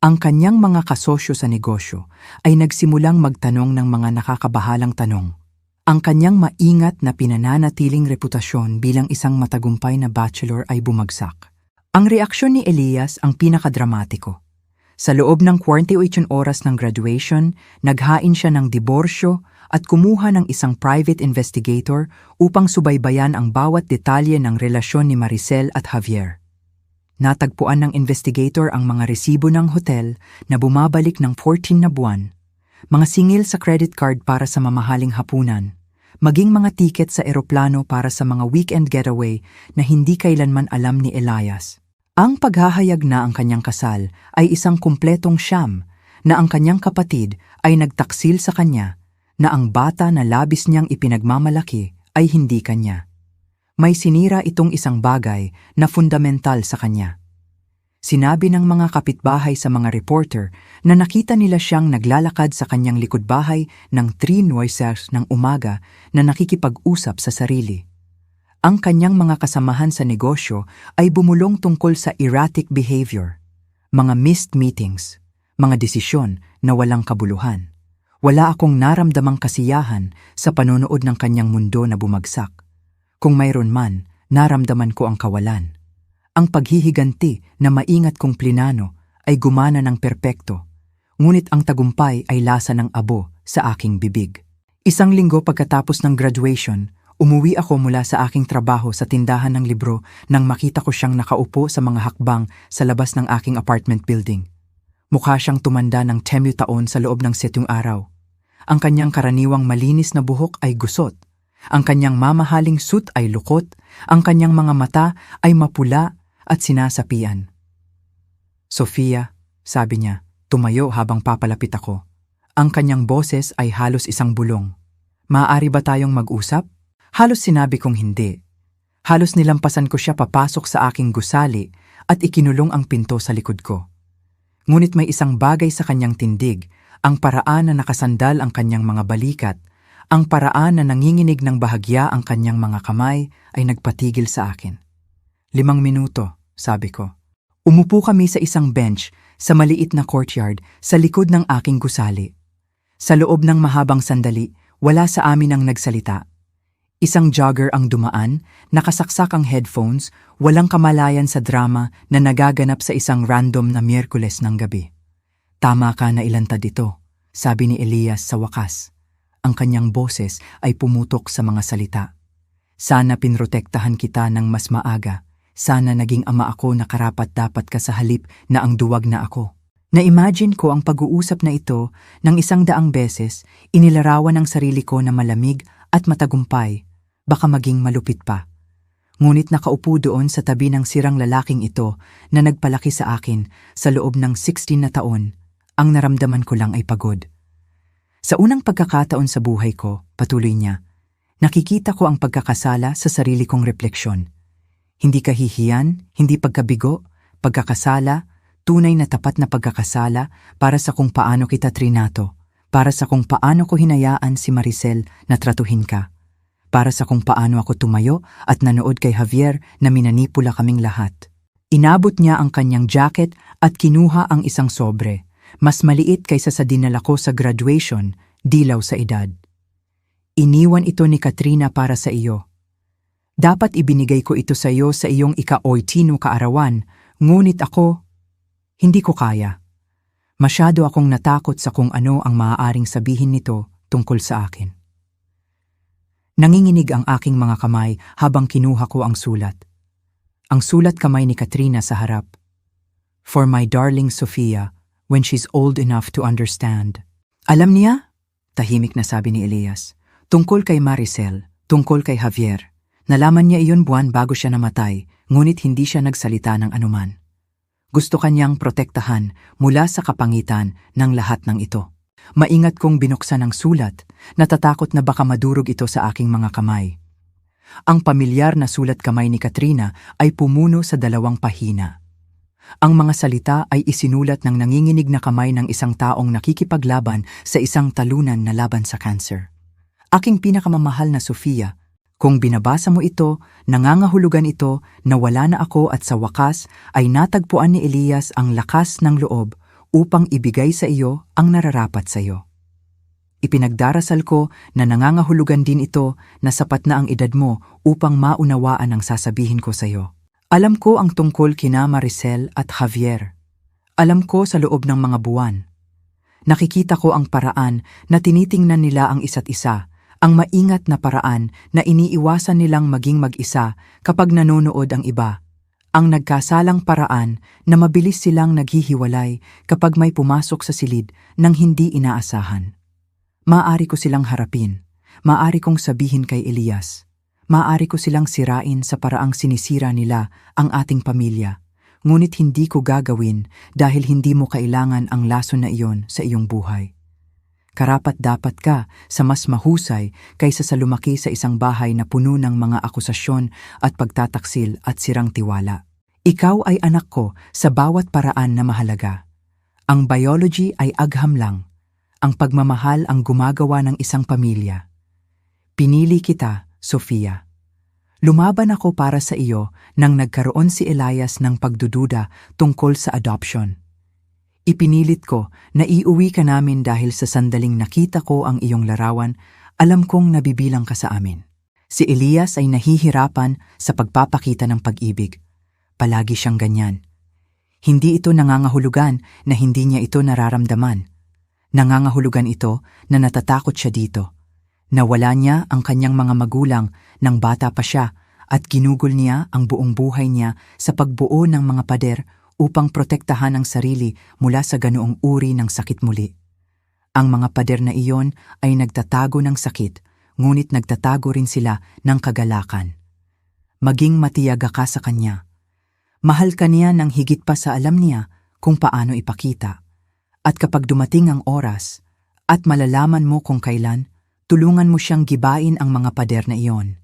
Ang kanyang mga kasosyo sa negosyo ay nagsimulang magtanong ng mga nakakabahalang tanong. Ang kanyang maingat na pinananatiling reputasyon bilang isang matagumpay na bachelor ay bumagsak. Ang reaksyon ni Elias ang pinakadramatiko. Sa loob ng 48 oras ng graduation, naghain siya ng diborsyo at kumuha ng isang private investigator upang subaybayan ang bawat detalye ng relasyon ni Maricel at Javier. Natagpuan ng investigator ang mga resibo ng hotel na bumabalik ng 14 na buwan, mga singil sa credit card para sa mamahaling hapunan, maging mga tiket sa eroplano para sa mga weekend getaway na hindi kailanman alam ni Elias. Ang paghahayag na ang kanyang kasal ay isang kumpletong siyam na ang kanyang kapatid ay nagtaksil sa kanya na ang bata na labis niyang ipinagmamalaki ay hindi kanya. May sinira itong isang bagay na fundamental sa kanya. Sinabi ng mga kapitbahay sa mga reporter na nakita nila siyang naglalakad sa kanyang likod-bahay ng 3 noises ng umaga na nakikipag-usap sa sarili. Ang kanyang mga kasamahan sa negosyo ay bumulong tungkol sa erratic behavior, mga missed meetings, mga desisyon na walang kabuluhan. Wala akong naramdamang kasiyahan sa panonood ng kanyang mundo na bumagsak. Kung mayroon man, naramdaman ko ang kawalan. Ang paghihiganti na maingat kong plinano ay gumana ng perpekto, ngunit ang tagumpay ay lasa ng abo sa aking bibig. Isang linggo pagkatapos ng graduation, Umuwi ako mula sa aking trabaho sa tindahan ng libro nang makita ko siyang nakaupo sa mga hakbang sa labas ng aking apartment building. Mukha siyang tumanda ng 10 taon sa loob ng 7 araw. Ang kanyang karaniwang malinis na buhok ay gusot. Ang kanyang mamahaling suit ay lukot. Ang kanyang mga mata ay mapula at sinasapian. "Sofia," sabi niya, tumayo habang papalapit ako. Ang kanyang boses ay halos isang bulong. "Maaari ba tayong mag-usap?" Halos sinabi kong hindi. Halos nilampasan ko siya papasok sa aking gusali at ikinulong ang pinto sa likod ko. Ngunit may isang bagay sa kanyang tindig, ang paraan na nakasandal ang kanyang mga balikat, ang paraan na nanginginig ng bahagya ang kanyang mga kamay ay nagpatigil sa akin. 5 minuto, sabi ko. Umupo kami sa isang bench sa maliit na courtyard sa likod ng aking gusali. Sa loob ng mahabang sandali, wala sa amin ang nagsalita. Isang jogger ang dumaan, nakasaksak ang headphones, walang kamalayan sa drama na nagaganap sa isang random na Miyerkules ng gabi. "Tama ka na ilantad ito," sabi ni Elias sa wakas. Ang kanyang boses ay pumutok sa mga salita. "Sana pinrotektahan kita ng mas maaga. Sana naging ama ako na karapat-dapat ka sa halip na ang duwag na ako." Na-imagine ko ang pag-uusap na ito ng 100 beses, inilarawan ang sarili ko na malamig at matagumpay. Baka maging malupit pa. Ngunit nakaupo doon sa tabi ng sirang lalaking ito na nagpalaki sa akin sa loob ng 16 na taon, ang naramdaman ko lang ay pagod. Sa unang pagkakataon sa buhay ko, patuloy niya, nakikita ko ang pagkakasala sa sarili kong refleksyon. Hindi kahihiyan, hindi pagkabigo, pagkakasala, tunay na tapat na pagkakasala para sa kung paano kita trinato, para sa kung paano ko hinayaan si Maricel na tratuhin ka. Para sa kung paano ako tumayo at nanood kay Javier na minanipula kaming lahat. Inabot niya ang kanyang jacket at kinuha ang isang sobre. Mas maliit kaysa sa dinala ko sa graduation, dilaw sa edad. "Iniwan ito ni Katrina para sa iyo. Dapat ibinigay ko ito sa iyo sa iyong ika-18 kaarawan, ngunit ako, hindi ko kaya. Masyado akong natakot sa kung ano ang maaaring sabihin nito tungkol sa akin." Nanginginig ang aking mga kamay habang kinuha ko ang sulat. Ang sulat kamay ni Katrina sa harap. "For my darling Sofia, when she's old enough to understand." Alam niya? Tahimik na sabi ni Elias. Tungkol kay Maricel, tungkol kay Javier. Nalaman niya iyon buwan bago siya namatay, ngunit hindi siya nagsalita ng anuman. Gusto kanyang protektahan mula sa kapangitan ng lahat ng ito. Maingat kong binuksan ang sulat, natatakot na baka madurog ito sa aking mga kamay. Ang pamilyar na sulat kamay ni Katrina ay pumuno sa 2 pahina. Ang mga salita ay isinulat ng nanginginig na kamay ng isang taong nakikipaglaban sa isang talunan na laban sa cancer. "Aking pinakamamahal na Sofia, kung binabasa mo ito, nangangahulugan ito na wala na ako at sa wakas ay natagpuan ni Elias ang lakas ng loob upang ibigay sa iyo ang nararapat sa iyo. Ipinagdarasal ko na nangangahulugan din ito na sapat na ang edad mo upang maunawaan ang sasabihin ko sa iyo. Alam ko ang tungkol kina Maricel at Javier. Alam ko sa loob ng mga buwan. Nakikita ko ang paraan na tinitingnan nila ang isa't isa, ang maingat na paraan na iniiwasan nilang maging mag-isa kapag nanonood ang iba. Ang nagkasalang paraan na mabilis silang naghihiwalay kapag may pumasok sa silid nang hindi inaasahan. Maaari ko silang harapin, maaari kong sabihin kay Elias, maaari ko silang sirain sa paraang sinisira nila ang ating pamilya, ngunit hindi ko gagawin dahil hindi mo kailangan ang lason na iyon sa iyong buhay. Karapat-dapat ka sa mas mahusay kaysa sa lumaki sa isang bahay na puno ng mga akusasyon at pagtataksil at sirang tiwala. Ikaw ay anak ko sa bawat paraan na mahalaga. Ang biology ay agham lang. Ang pagmamahal ang gumagawa ng isang pamilya. Pinili kita, Sofia. Lumaban ako para sa iyo nang nagkaroon si Elias ng pagdududa tungkol sa adoption. Ipinilit ko na iuwi ka namin dahil sa sandaling nakita ko ang iyong larawan, alam kong nabibilang ka sa amin. Si Elias ay nahihirapan sa pagpapakita ng pag-ibig. Palagi siyang ganyan. Hindi ito nangangahulugan na hindi niya ito nararamdaman. Nangangahulugan ito na natatakot siya dito. Nawala niya ang kanyang mga magulang nang bata pa siya at ginugol niya ang buong buhay niya sa pagbuo ng mga pader upang protektahan ang sarili mula sa ganoong uri ng sakit muli. Ang mga pader na iyon ay nagtatago ng sakit, ngunit nagtatago rin sila ng kagalakan. Maging matiyaga ka sa kanya. Mahal ka niya nang higit pa sa alam niya kung paano ipakita. At kapag dumating ang oras at malalaman mo kung kailan, tulungan mo siyang gibain ang mga pader na iyon.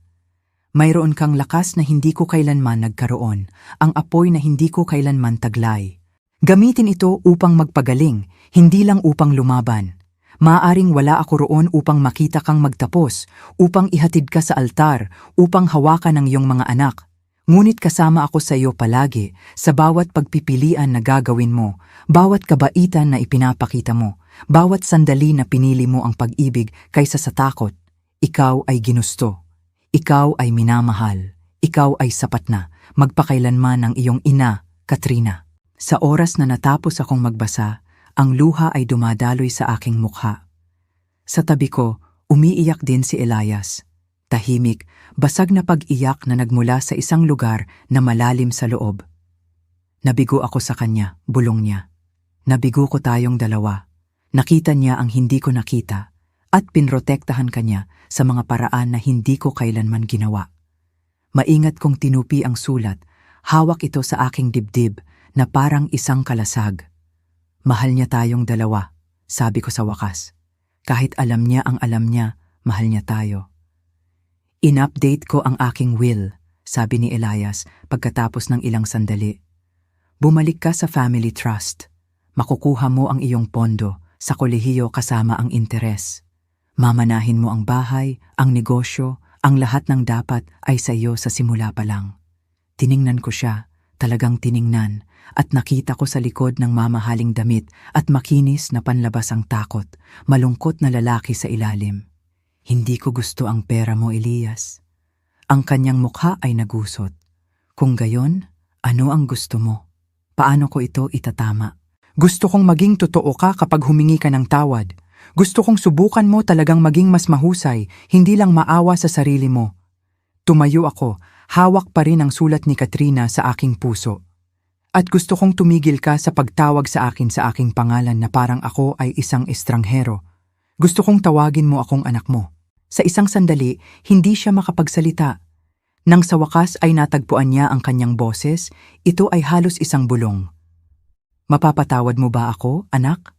Mayroon kang lakas na hindi ko kailanman nagkaroon, ang apoy na hindi ko kailanman taglay. Gamitin ito upang magpagaling, hindi lang upang lumaban. Maaaring wala ako roon upang makita kang magtapos, upang ihatid ka sa altar, upang hawakan ang iyong mga anak. Ngunit kasama ako sa iyo palagi, sa bawat pagpipilian na gagawin mo, bawat kabaitan na ipinapakita mo, bawat sandali na pinili mo ang pag-ibig kaysa sa takot. Ikaw ay ginusto. Ikaw ay minamahal. Ikaw ay sapat na, magpakailanman ang iyong ina, Katrina. Sa oras na natapos akong magbasa, ang luha ay dumadaloy sa aking mukha. Sa tabi ko, umiiyak din si Elias. Tahimik, basag na pag-iyak na nagmula sa isang lugar na malalim sa loob. Nabigo ako sa kanya, bulong niya. Nabigo ko tayong dalawa. Nakita niya ang hindi ko nakita at pinrotektahan kanya sa mga paraan na hindi ko kailanman ginawa. Maingat kong tinupi ang sulat, hawak ito sa aking dibdib na parang isang kalasag. Mahal niya tayong dalawa, sabi ko sa wakas. Kahit alam niya ang alam niya, mahal niya tayo. In-update ko ang aking will, sabi ni Elias pagkatapos ng ilang sandali. Bumalik ka sa family trust. Makukuha mo ang iyong pondo sa kolehiyo kasama ang interes. Mamanahin mo ang bahay, ang negosyo, ang lahat ng dapat ay sa iyo sa simula pa lang. Tiningnan ko siya, talagang tiningnan, at nakita ko sa likod ng mamahaling damit at makinis na panlabas ang takot, malungkot na lalaki sa ilalim. Hindi ko gusto ang pera mo, Elias. Ang kanyang mukha ay nagusot. Kung gayon, ano ang gusto mo? Paano ko ito itatama? Gusto kong maging totoo ka kapag humingi ka ng tawad. Gusto kong subukan mo talagang maging mas mahusay, hindi lang maawa sa sarili mo. Tumayo ako, hawak pa rin ang sulat ni Katrina sa aking puso. At gusto kong tumigil ka sa pagtawag sa akin sa aking pangalan na parang ako ay isang estranghero. Gusto kong tawagin mo akong anak mo. Sa isang sandali, hindi siya makapagsalita. Nang sa wakas ay natagpuan niya ang kanyang boses, ito ay halos isang bulong. Mapapatawad mo ba ako, anak?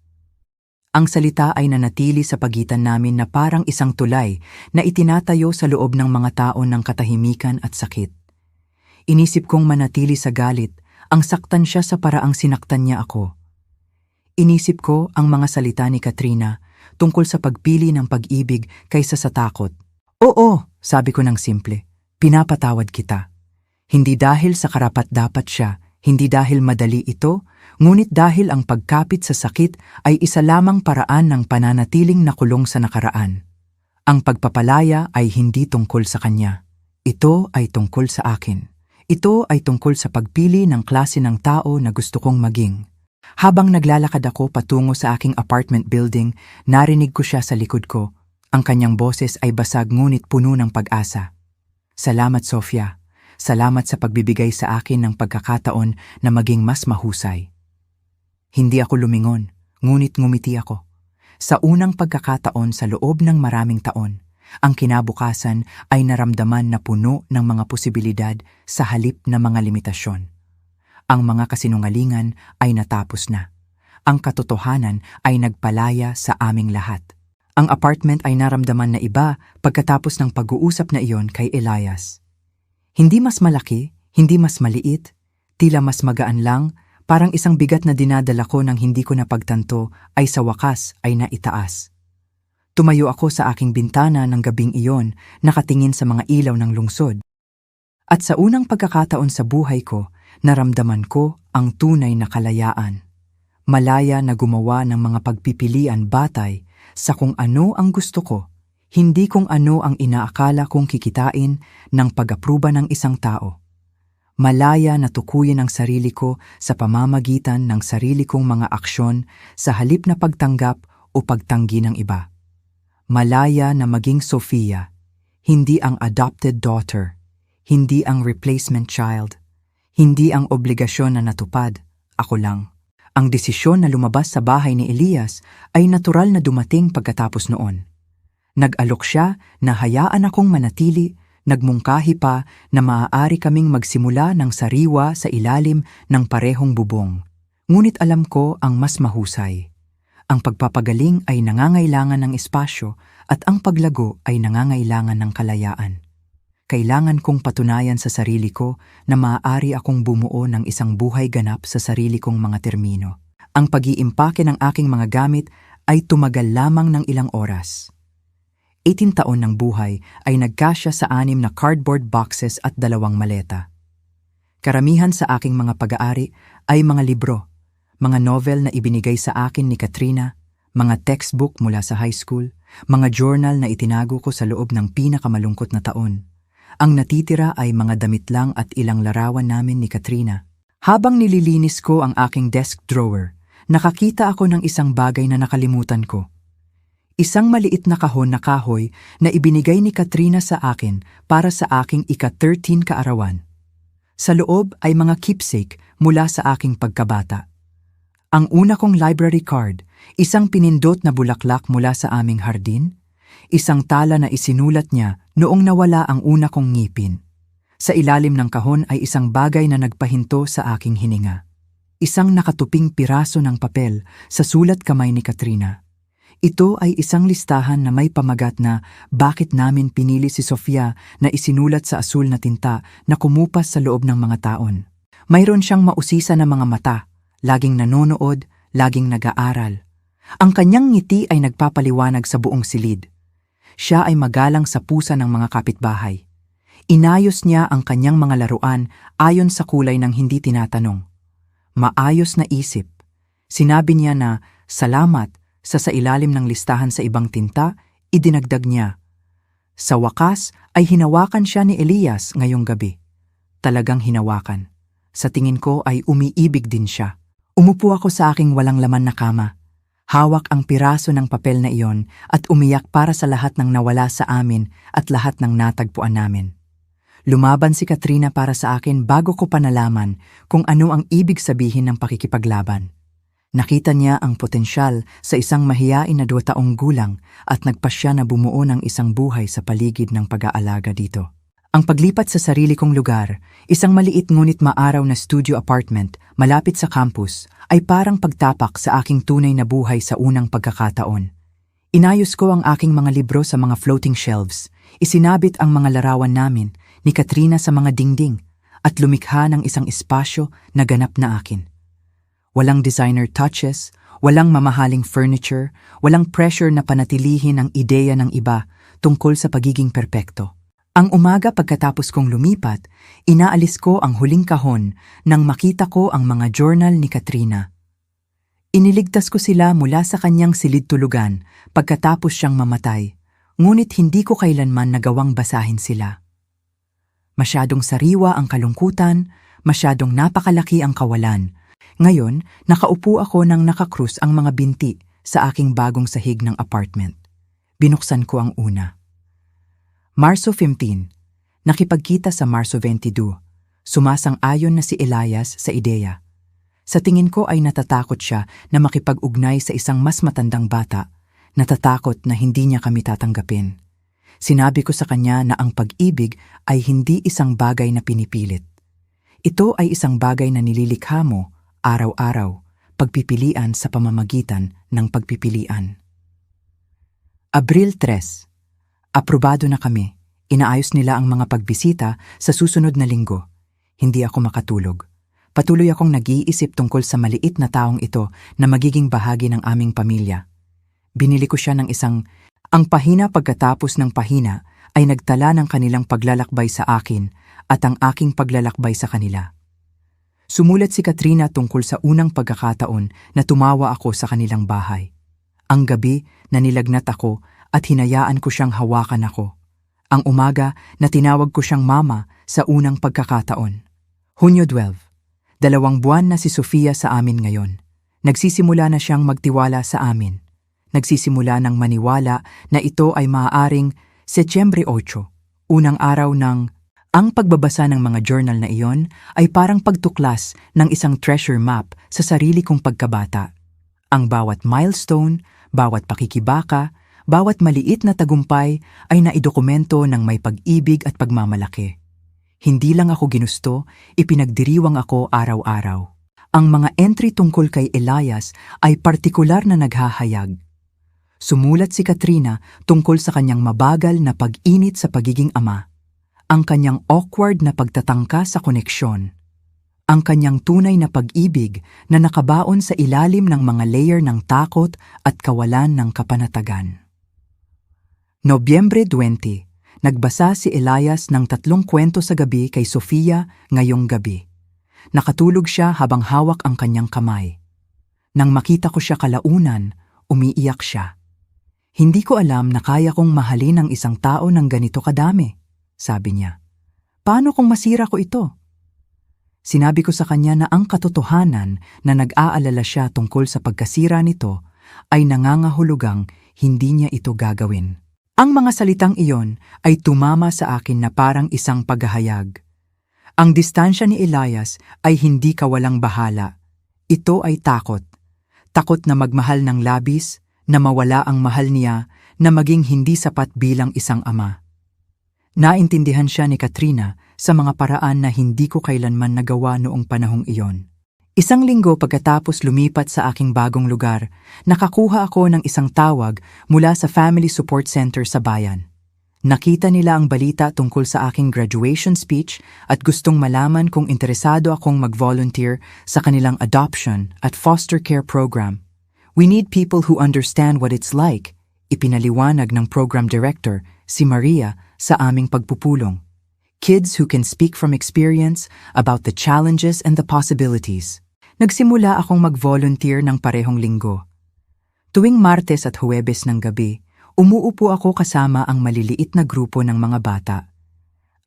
Ang salita ay nanatili sa pagitan namin na parang isang tulay na itinatayo sa loob ng mga tao ng katahimikan at sakit. Inisip kong manatili sa galit, ang saktan siya sa paraang sinaktan niya ako. Inisip ko ang mga salita ni Katrina tungkol sa pagpili ng pag-ibig kaysa sa takot. Oo, sabi ko ng simple, pinapatawad kita. Hindi dahil sa karapat-dapat siya, hindi dahil madali ito, ngunit dahil ang pagkapit sa sakit ay isa lamang paraan ng pananatiling nakulong sa nakaraan. Ang pagpapalaya ay hindi tungkol sa kanya. Ito ay tungkol sa akin. Ito ay tungkol sa pagpili ng klase ng tao na gusto kong maging. Habang naglalakad ako patungo sa aking apartment building, narinig ko siya sa likod ko. Ang kanyang boses ay basag ngunit puno ng pag-asa. Salamat, Sofia. Salamat sa pagbibigay sa akin ng pagkakataon na maging mas mahusay. Hindi ako lumingon, ngunit ngumiti ako. Sa unang pagkakataon sa loob ng maraming taon, ang kinabukasan ay naramdaman na puno ng mga posibilidad sa halip na mga limitasyon. Ang mga kasinungalingan ay natapos na. Ang katotohanan ay nagpalaya sa aming lahat. Ang apartment ay naramdaman na iba pagkatapos ng pag-uusap na iyon kay Elias. Hindi mas malaki, hindi mas maliit, tila mas magaan lang, parang isang bigat na dinadala ko nang hindi ko napagtanto ay sa wakas ay naitaas. Tumayo ako sa aking bintana ng gabing iyon, nakatingin sa mga ilaw ng lungsod. At sa unang pagkakataon sa buhay ko, naramdaman ko ang tunay na kalayaan. Malaya na gumawa ng mga pagpipilian batay sa kung ano ang gusto ko, hindi kung ano ang inaakala kong kikitain ng pag-apruba ng isang tao. Malaya na tukuyin ang sarili ko sa pamamagitan ng sarili kong mga aksyon sa halip na pagtanggap o pagtanggi ng iba. Malaya na maging Sofia, hindi ang adopted daughter, hindi ang replacement child, hindi ang obligasyon na natupad, ako lang. Ang desisyon na lumabas sa bahay ni Elias ay natural na dumating pagkatapos noon. Nag-alok siya na hayaan akong manatili, nagmungkahi pa na maaari kaming magsimula ng sariwa sa ilalim ng parehong bubong. Ngunit alam ko ang mas mahusay. Ang pagpapagaling ay nangangailangan ng espasyo at ang paglago ay nangangailangan ng kalayaan. Kailangan kong patunayan sa sarili ko na maaari akong bumuo ng isang buhay ganap sa sarili kong mga termino. Ang pag-iimpake ng aking mga gamit ay tumagal lamang ng ilang oras. 18 taon ng buhay ay nagkasya sa 6 na cardboard boxes at 2 maleta. Karamihan sa aking mga pag-aari ay mga libro, mga novel na ibinigay sa akin ni Katrina, mga textbook mula sa high school, mga journal na itinago ko sa loob ng pinakamalungkot na taon. Ang natitira ay mga damit lang at ilang larawan namin ni Katrina. Habang nililinis ko ang aking desk drawer, nakakita ako ng isang bagay na nakalimutan ko. Isang maliit na kahon na kahoy na ibinigay ni Katrina sa akin para sa aking ika-13 kaarawan. Sa loob ay mga keepsake mula sa aking pagkabata. Ang una kong library card, isang pinindot na bulaklak mula sa aming hardin, isang tala na isinulat niya noong nawala ang una kong ngipin. Sa ilalim ng kahon ay isang bagay na nagpahinto sa aking hininga. Isang nakatuping piraso ng papel sa sulat kamay ni Katrina. Ito ay isang listahan na may pamagat na bakit namin pinili si Sofia na isinulat sa asul na tinta na kumupas sa loob ng mga taon. Mayroon siyang mausisa na mga mata, laging nanonood, laging nag-aaral. Ang kanyang ngiti ay nagpapaliwanag sa buong silid. Siya ay magalang sa pusa ng mga kapitbahay. Inayos niya ang kanyang mga laruan ayon sa kulay ng hindi tinatanong. Maayos na isip. Sinabi niya na salamat sa ilalim ng listahan sa ibang tinta, idinagdag niya. Sa wakas ay hinawakan siya ni Elias ngayong gabi. Talagang hinawakan. Sa tingin ko ay umiibig din siya. Umupo ako sa aking walang laman na kama. Hawak ang piraso ng papel na iyon at umiyak para sa lahat ng nawala sa amin at lahat ng natagpuan namin. Lumaban si Katrina para sa akin bago ko pa nalaman kung ano ang ibig sabihin ng pakikipaglaban. Nakita niya ang potensyal sa isang mahiyain na 2 taong gulang at nagpasya na bumuo ng isang buhay sa paligid ng pag-aalaga dito. Ang paglipat sa sarili kong lugar, isang maliit ngunit maaraw na studio apartment malapit sa campus, ay parang pagtapak sa aking tunay na buhay sa unang pagkakataon. Inayos ko ang aking mga libro sa mga floating shelves, isinabit ang mga larawan namin ni Katrina sa mga dingding, at lumikha ng isang espasyo na ganap na akin. Walang designer touches, walang mamahaling furniture, walang pressure na panatilihin ang ideya ng iba tungkol sa pagiging perpekto. Ang umaga pagkatapos kong lumipat, inaalis ko ang huling kahon nang makita ko ang mga journal ni Katrina. Iniligtas ko sila mula sa kanyang silid-tulugan pagkatapos siyang mamatay, ngunit hindi ko kailanman nagawang basahin sila. Masyadong sariwa ang kalungkutan, masyadong napakalaki ang kawalan. Ngayon, nakaupo ako nang nakakrus ang mga binti sa aking bagong sahig ng apartment. Binuksan ko ang una. Marso 15, nakipagkita sa Marso 22, sumasang-ayon na si Elias sa ideya. Sa tingin ko ay natatakot siya na makipag-ugnay sa isang mas matandang bata, natatakot na hindi niya kami tatanggapin. Sinabi ko sa kanya na ang pag-ibig ay hindi isang bagay na pinipilit. Ito ay isang bagay na nililikha mo, araw-araw, pagpipilian sa pamamagitan ng pagpipilian. Abril 3, aprobado na kami. Inaayos nila ang mga pagbisita sa susunod na linggo. Hindi ako makatulog. Patuloy akong nag-iisip tungkol sa maliit na taong ito na magiging bahagi ng aming pamilya. Binili ko siya ng ang pahina pagkatapos ng pahina ay nagtala ng kanilang paglalakbay sa akin at ang aking paglalakbay sa kanila. Sumulat si Katrina tungkol sa unang pagkakataon na tumawa ako sa kanilang bahay. Ang gabi na nilagnat ako at hinayaan ko siyang hawakan ako. Ang umaga na tinawag ko siyang mama sa unang pagkakataon. Hunyo 12, 2 buwan na si Sofia sa amin ngayon. Nagsisimula na siyang magtiwala sa amin. nagsisimula ng maniwala na ito ay maaaring Setyembre 8, unang araw ng... Ang pagbabasa ng mga journal na iyon ay parang pagtuklas ng isang treasure map sa sarili kong pagkabata. Ang bawat milestone, bawat pakikibaka, bawat maliit na tagumpay ay naidokumento ng may pag-ibig at pagmamalaki. Hindi lang ako ginusto, ipinagdiriwang ako araw-araw. Ang mga entry tungkol kay Elias ay partikular na naghahayag. Sumulat si Katrina tungkol sa kanyang mabagal na pag-init sa pagiging ama, ang kanyang awkward na pagtatangka sa koneksyon, ang kanyang tunay na pag-ibig na nakabaon sa ilalim ng mga layer ng takot at kawalan ng kapanatagan. Nobyembre 20, nagbasa si Elias ng 3 kwento sa gabi kay Sofia ngayong gabi. Nakatulog siya habang hawak ang kanyang kamay. Nang makita ko siya kalaunan, umiiyak siya. Hindi ko alam na kaya kong mahalin ang isang tao ng ganito kadami, sabi niya. Paano kung masira ko ito? Sinabi ko sa kanya na ang katotohanan na nag-aalala siya tungkol sa pagkasira nito ay nangangahulugang hindi niya ito gagawin. Ang mga salitang iyon ay tumama sa akin na parang isang paghahayag. Ang distansya ni Elias ay hindi kawalang bahala. Ito ay takot. Takot na magmahal ng labis, na mawala ang mahal niya, na maging hindi sapat bilang isang ama. Naintindihan siya ni Katrina sa mga paraan na hindi ko kailanman nagawa noong panahong iyon. Isang linggo pagkatapos lumipat sa aking bagong lugar, nakakuha ako ng isang tawag mula sa Family Support Center sa bayan. Nakita nila ang balita tungkol sa aking graduation speech at gustong malaman kung interesado akong mag-volunteer sa kanilang adoption at foster care program. We need people who understand what it's like, ipinaliwanag ng program director, si Maria, sa aming pagpupulong. Kids who can speak from experience about the challenges and the possibilities. Nagsimula akong mag-volunteer ng parehong linggo. Tuwing Martes at Huwebes ng gabi, umuupo ako kasama ang maliliit na grupo ng mga bata.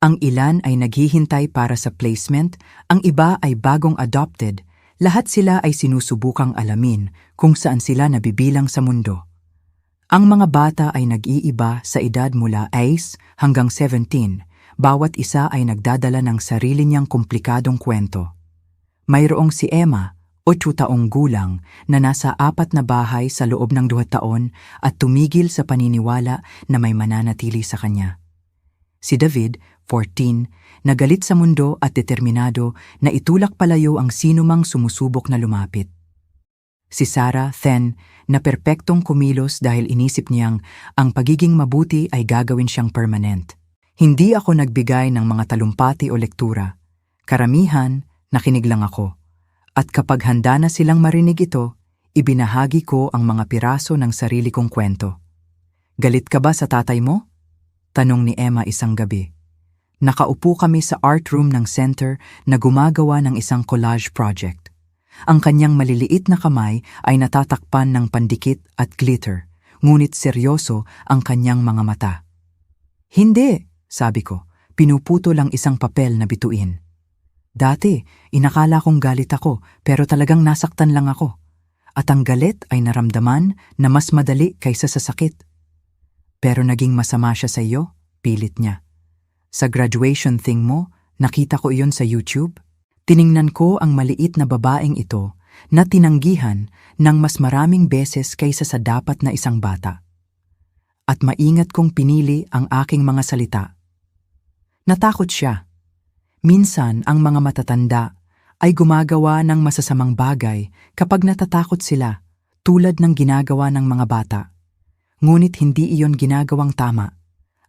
Ang ilan ay naghihintay para sa placement, ang iba ay bagong adopted, lahat sila ay sinusubukang alamin kung saan sila nabibilang sa mundo. Ang mga bata ay nag-iiba sa edad mula 8 hanggang 17, bawat isa ay nagdadala ng sarili niyang komplikadong kwento. Mayroong si Emma, 8 taong gulang, na nasa 4 na bahay sa loob ng 2 taon at tumigil sa paniniwala na may mananatili sa kanya. Si David, 14, na galit sa mundo at determinado na itulak palayo ang sinumang sumusubok na lumapit. Si Sarah, 10, na perpektong kumilos dahil inisip niyang ang pagiging mabuti ay gagawin siyang permanent. Hindi ako nagbigay ng mga talumpati o lektura. Karamihan, nakinig lang ako. At kapag handa na silang marinig ito, ibinahagi ko ang mga piraso ng sarili kong kwento. Galit ka ba sa tatay mo? Tanong ni Emma isang gabi. Nakaupo kami sa art room ng center na gumagawa ng isang collage project. Ang kanyang maliliit na kamay ay natatakpan ng pandikit at glitter, ngunit seryoso ang kanyang mga mata. Hindi, sabi ko, pinuputo lang isang papel na bituin. Dati, inakala kong galit ako pero talagang nasaktan lang ako. At ang galit ay naramdaman na mas madali kaysa sa sakit. Pero naging masama siya sa iyo, pilit niya. Sa graduation thing mo, nakita ko iyon sa YouTube. Tiningnan ko ang maliit na babaeng ito na tinanggihan ng mas maraming beses kaysa sa dapat na isang bata. At maingat kong pinili ang aking mga salita. Natakot siya. Minsan ang mga matatanda ay gumagawa ng masasamang bagay kapag natatakot sila, tulad ng ginagawa ng mga bata. Ngunit hindi iyon ginagawang tama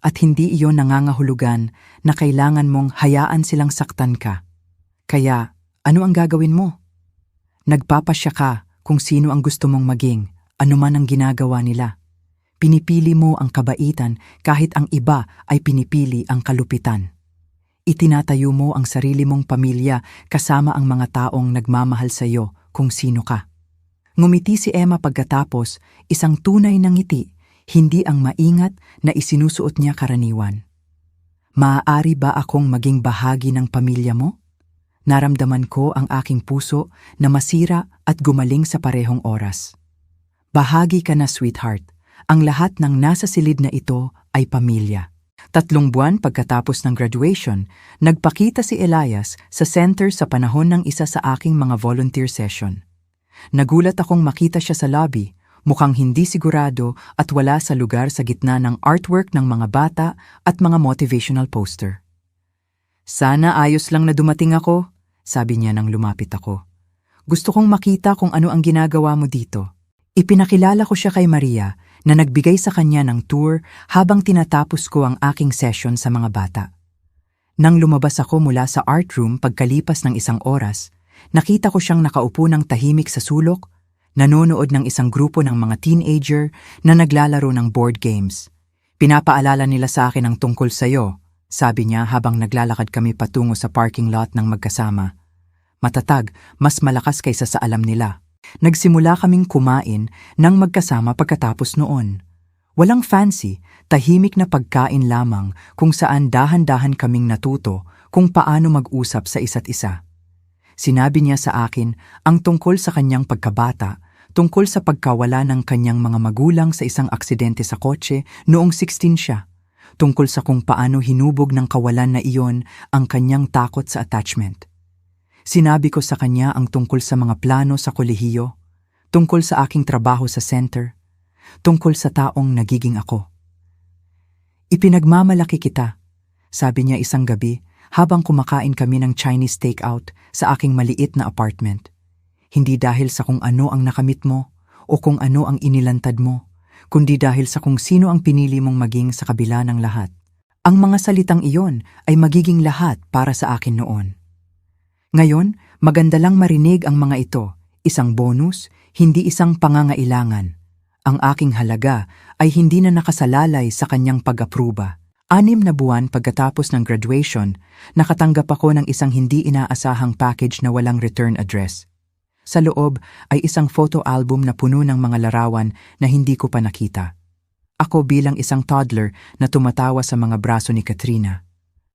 at hindi iyon nangangahulugan na kailangan mong hayaan silang saktan ka. Kaya, ano ang gagawin mo? Nagpapasya ka kung sino ang gusto mong maging, anuman ang ginagawa nila. Pinipili mo ang kabaitan kahit ang iba ay pinipili ang kalupitan. Itinatayo mo ang sarili mong pamilya kasama ang mga taong nagmamahal sa iyo kung sino ka. Ngumiti si Emma pagkatapos, isang tunay na ngiti, hindi ang maingat na isinusuot niya karaniwan. Maaari ba akong maging bahagi ng pamilya mo? Naramdaman ko ang aking puso na masira at gumaling sa parehong oras. Bahagi ka na, sweetheart. Ang lahat ng nasa silid na ito ay pamilya. 3 buwan pagkatapos ng graduation, nagpakita si Elias sa center sa panahon ng isa sa aking mga volunteer session. Nagulat akong makita siya sa lobby, mukhang hindi sigurado at wala sa lugar sa gitna ng artwork ng mga bata at mga motivational poster. "Sana ayos lang na dumating ako," sabi niya nang lumapit ako. "Gusto kong makita kung ano ang ginagawa mo dito." Ipinakilala ko siya kay Maria na nagbigay sa kanya ng tour habang tinatapos ko ang aking session sa mga bata. Nang lumabas ako mula sa art room pagkalipas ng 1 oras, nakita ko siyang nakaupo ng tahimik sa sulok, nanonood ng isang grupo ng mga teenager na naglalaro ng board games. "Pinapaalala nila sa akin ang tungkol sa'yo," sabi niya habang naglalakad kami patungo sa parking lot ng magkasama. Matatag, mas malakas kaysa sa alam nila. Nagsimula kaming kumain ng magkasama pagkatapos noon. Walang fancy, tahimik na pagkain lamang kung saan dahan-dahan kaming natuto kung paano mag-usap sa isa't isa. Sinabi niya sa akin ang tungkol sa kanyang pagkabata, tungkol sa pagkawala ng kanyang mga magulang sa isang aksidente sa kotse noong 16 siya, tungkol sa kung paano hinubog ng kawalan na iyon ang kanyang takot sa attachment. Sinabi ko sa kanya ang tungkol sa mga plano sa kolehiyo, tungkol sa aking trabaho sa center, tungkol sa taong nagiging ako. "Ipinagmamalaki kita," sabi niya isang gabi habang kumakain kami ng Chinese takeout sa aking maliit na apartment. "Hindi dahil sa kung ano ang nakamit mo o kung ano ang inilantad mo, kundi dahil sa kung sino ang pinili mong maging sa kabila ng lahat. Ang mga salitang iyon ay magiging lahat para sa akin noon. Ngayon, maganda lang marinig ang mga ito, isang bonus, hindi isang pangangailangan. Ang aking halaga ay hindi na nakasalalay sa kanyang pag-apruba." 6 na buwan pagkatapos ng graduation, nakatanggap ako ng isang hindi inaasahang package na walang return address. Sa loob ay isang photo album na puno ng mga larawan na hindi ko pa nakita. Ako bilang isang toddler na tumatawa sa mga braso ni Katrina.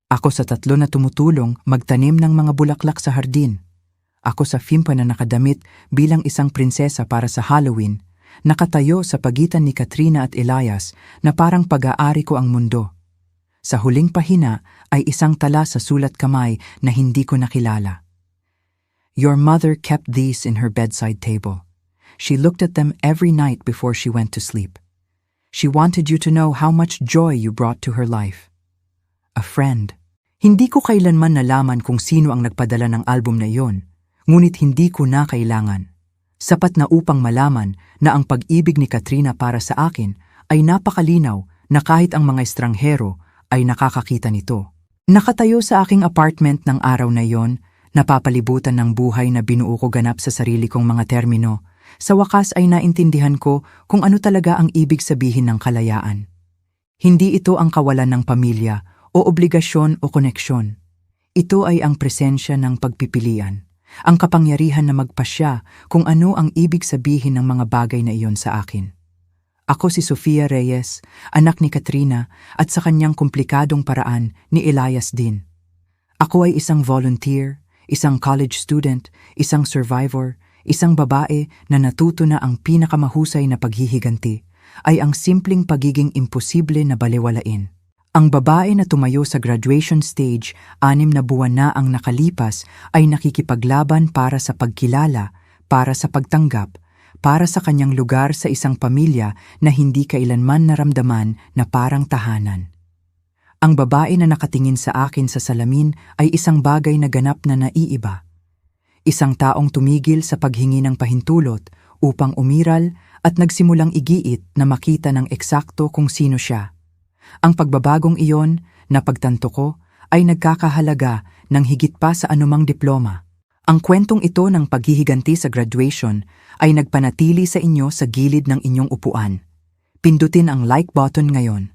Ako sa 3 na tumutulong magtanim ng mga bulaklak sa hardin. Ako sa fimpa na nakadamit bilang isang prinsesa para sa Halloween, nakatayo sa pagitan ni Katrina at Elias na parang pag-aari ko ang mundo. Sa huling pahina ay isang tala sa sulat kamay na hindi ko nakilala. "Your mother kept these in her bedside table. She looked at them every night before she went to sleep. She wanted you to know how much joy you brought to her life. A friend." Hindi ko kailanman nalaman kung sino ang nagpadala ng album na iyon, ngunit hindi ko na kailangan. Sapat na upang malaman na ang pag-ibig ni Katrina para sa akin ay napakalinaw na kahit ang mga estranghero ay nakakakita nito. Nakatayo sa aking apartment ng araw na iyon, napapalibutan ng buhay na binuo ko ganap sa sarili kong mga termino, sa wakas ay naintindihan ko kung ano talaga ang ibig sabihin ng kalayaan. Hindi ito ang kawalan ng pamilya o obligasyon o koneksyon. Ito ay ang presensya ng pagpipilian, ang kapangyarihan na magpasya kung ano ang ibig sabihin ng mga bagay na iyon sa akin. Ako si Sofia Reyes, anak ni Katrina at sa kanyang komplikadong paraan ni Elias din. Ako ay isang volunteer, isang college student, isang survivor, isang babae na natuto na ang pinakamahusay na paghihiganti ay ang simpleng pagiging imposible na balewalain. Ang babae na tumayo sa graduation stage 6 na buwan na ang nakalipas ay nakikipaglaban para sa pagkilala, para sa pagtanggap, para sa kanyang lugar sa isang pamilya na hindi kailanman naramdaman na parang tahanan. Ang babae na nakatingin sa akin sa salamin ay isang bagay na ganap na naiiba. Isang taong tumigil sa paghingi ng pahintulot upang umiral at nagsimulang igiit na makita ng eksakto kung sino siya. Ang pagbabagong iyon, na pagtanto ko, ay nagkakahalaga ng higit pa sa anumang diploma. Ang kwentong ito ng paghihiganti sa graduation ay nagpanatili sa inyo sa gilid ng inyong upuan. Pindutin ang like button ngayon.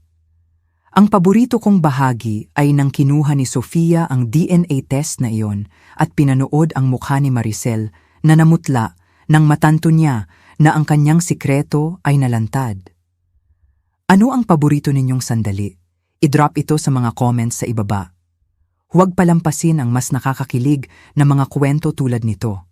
Ang paborito kong bahagi ay nang kinuha ni Sofia ang DNA test na iyon at pinanood ang mukha ni Maricel na namutla nang matanto niya na ang kanyang sikreto ay nalantad. Ano ang paborito ninyong sandali? I-drop ito sa mga comments sa ibaba. Huwag palampasin ang mas nakakakilig na mga kwento tulad nito.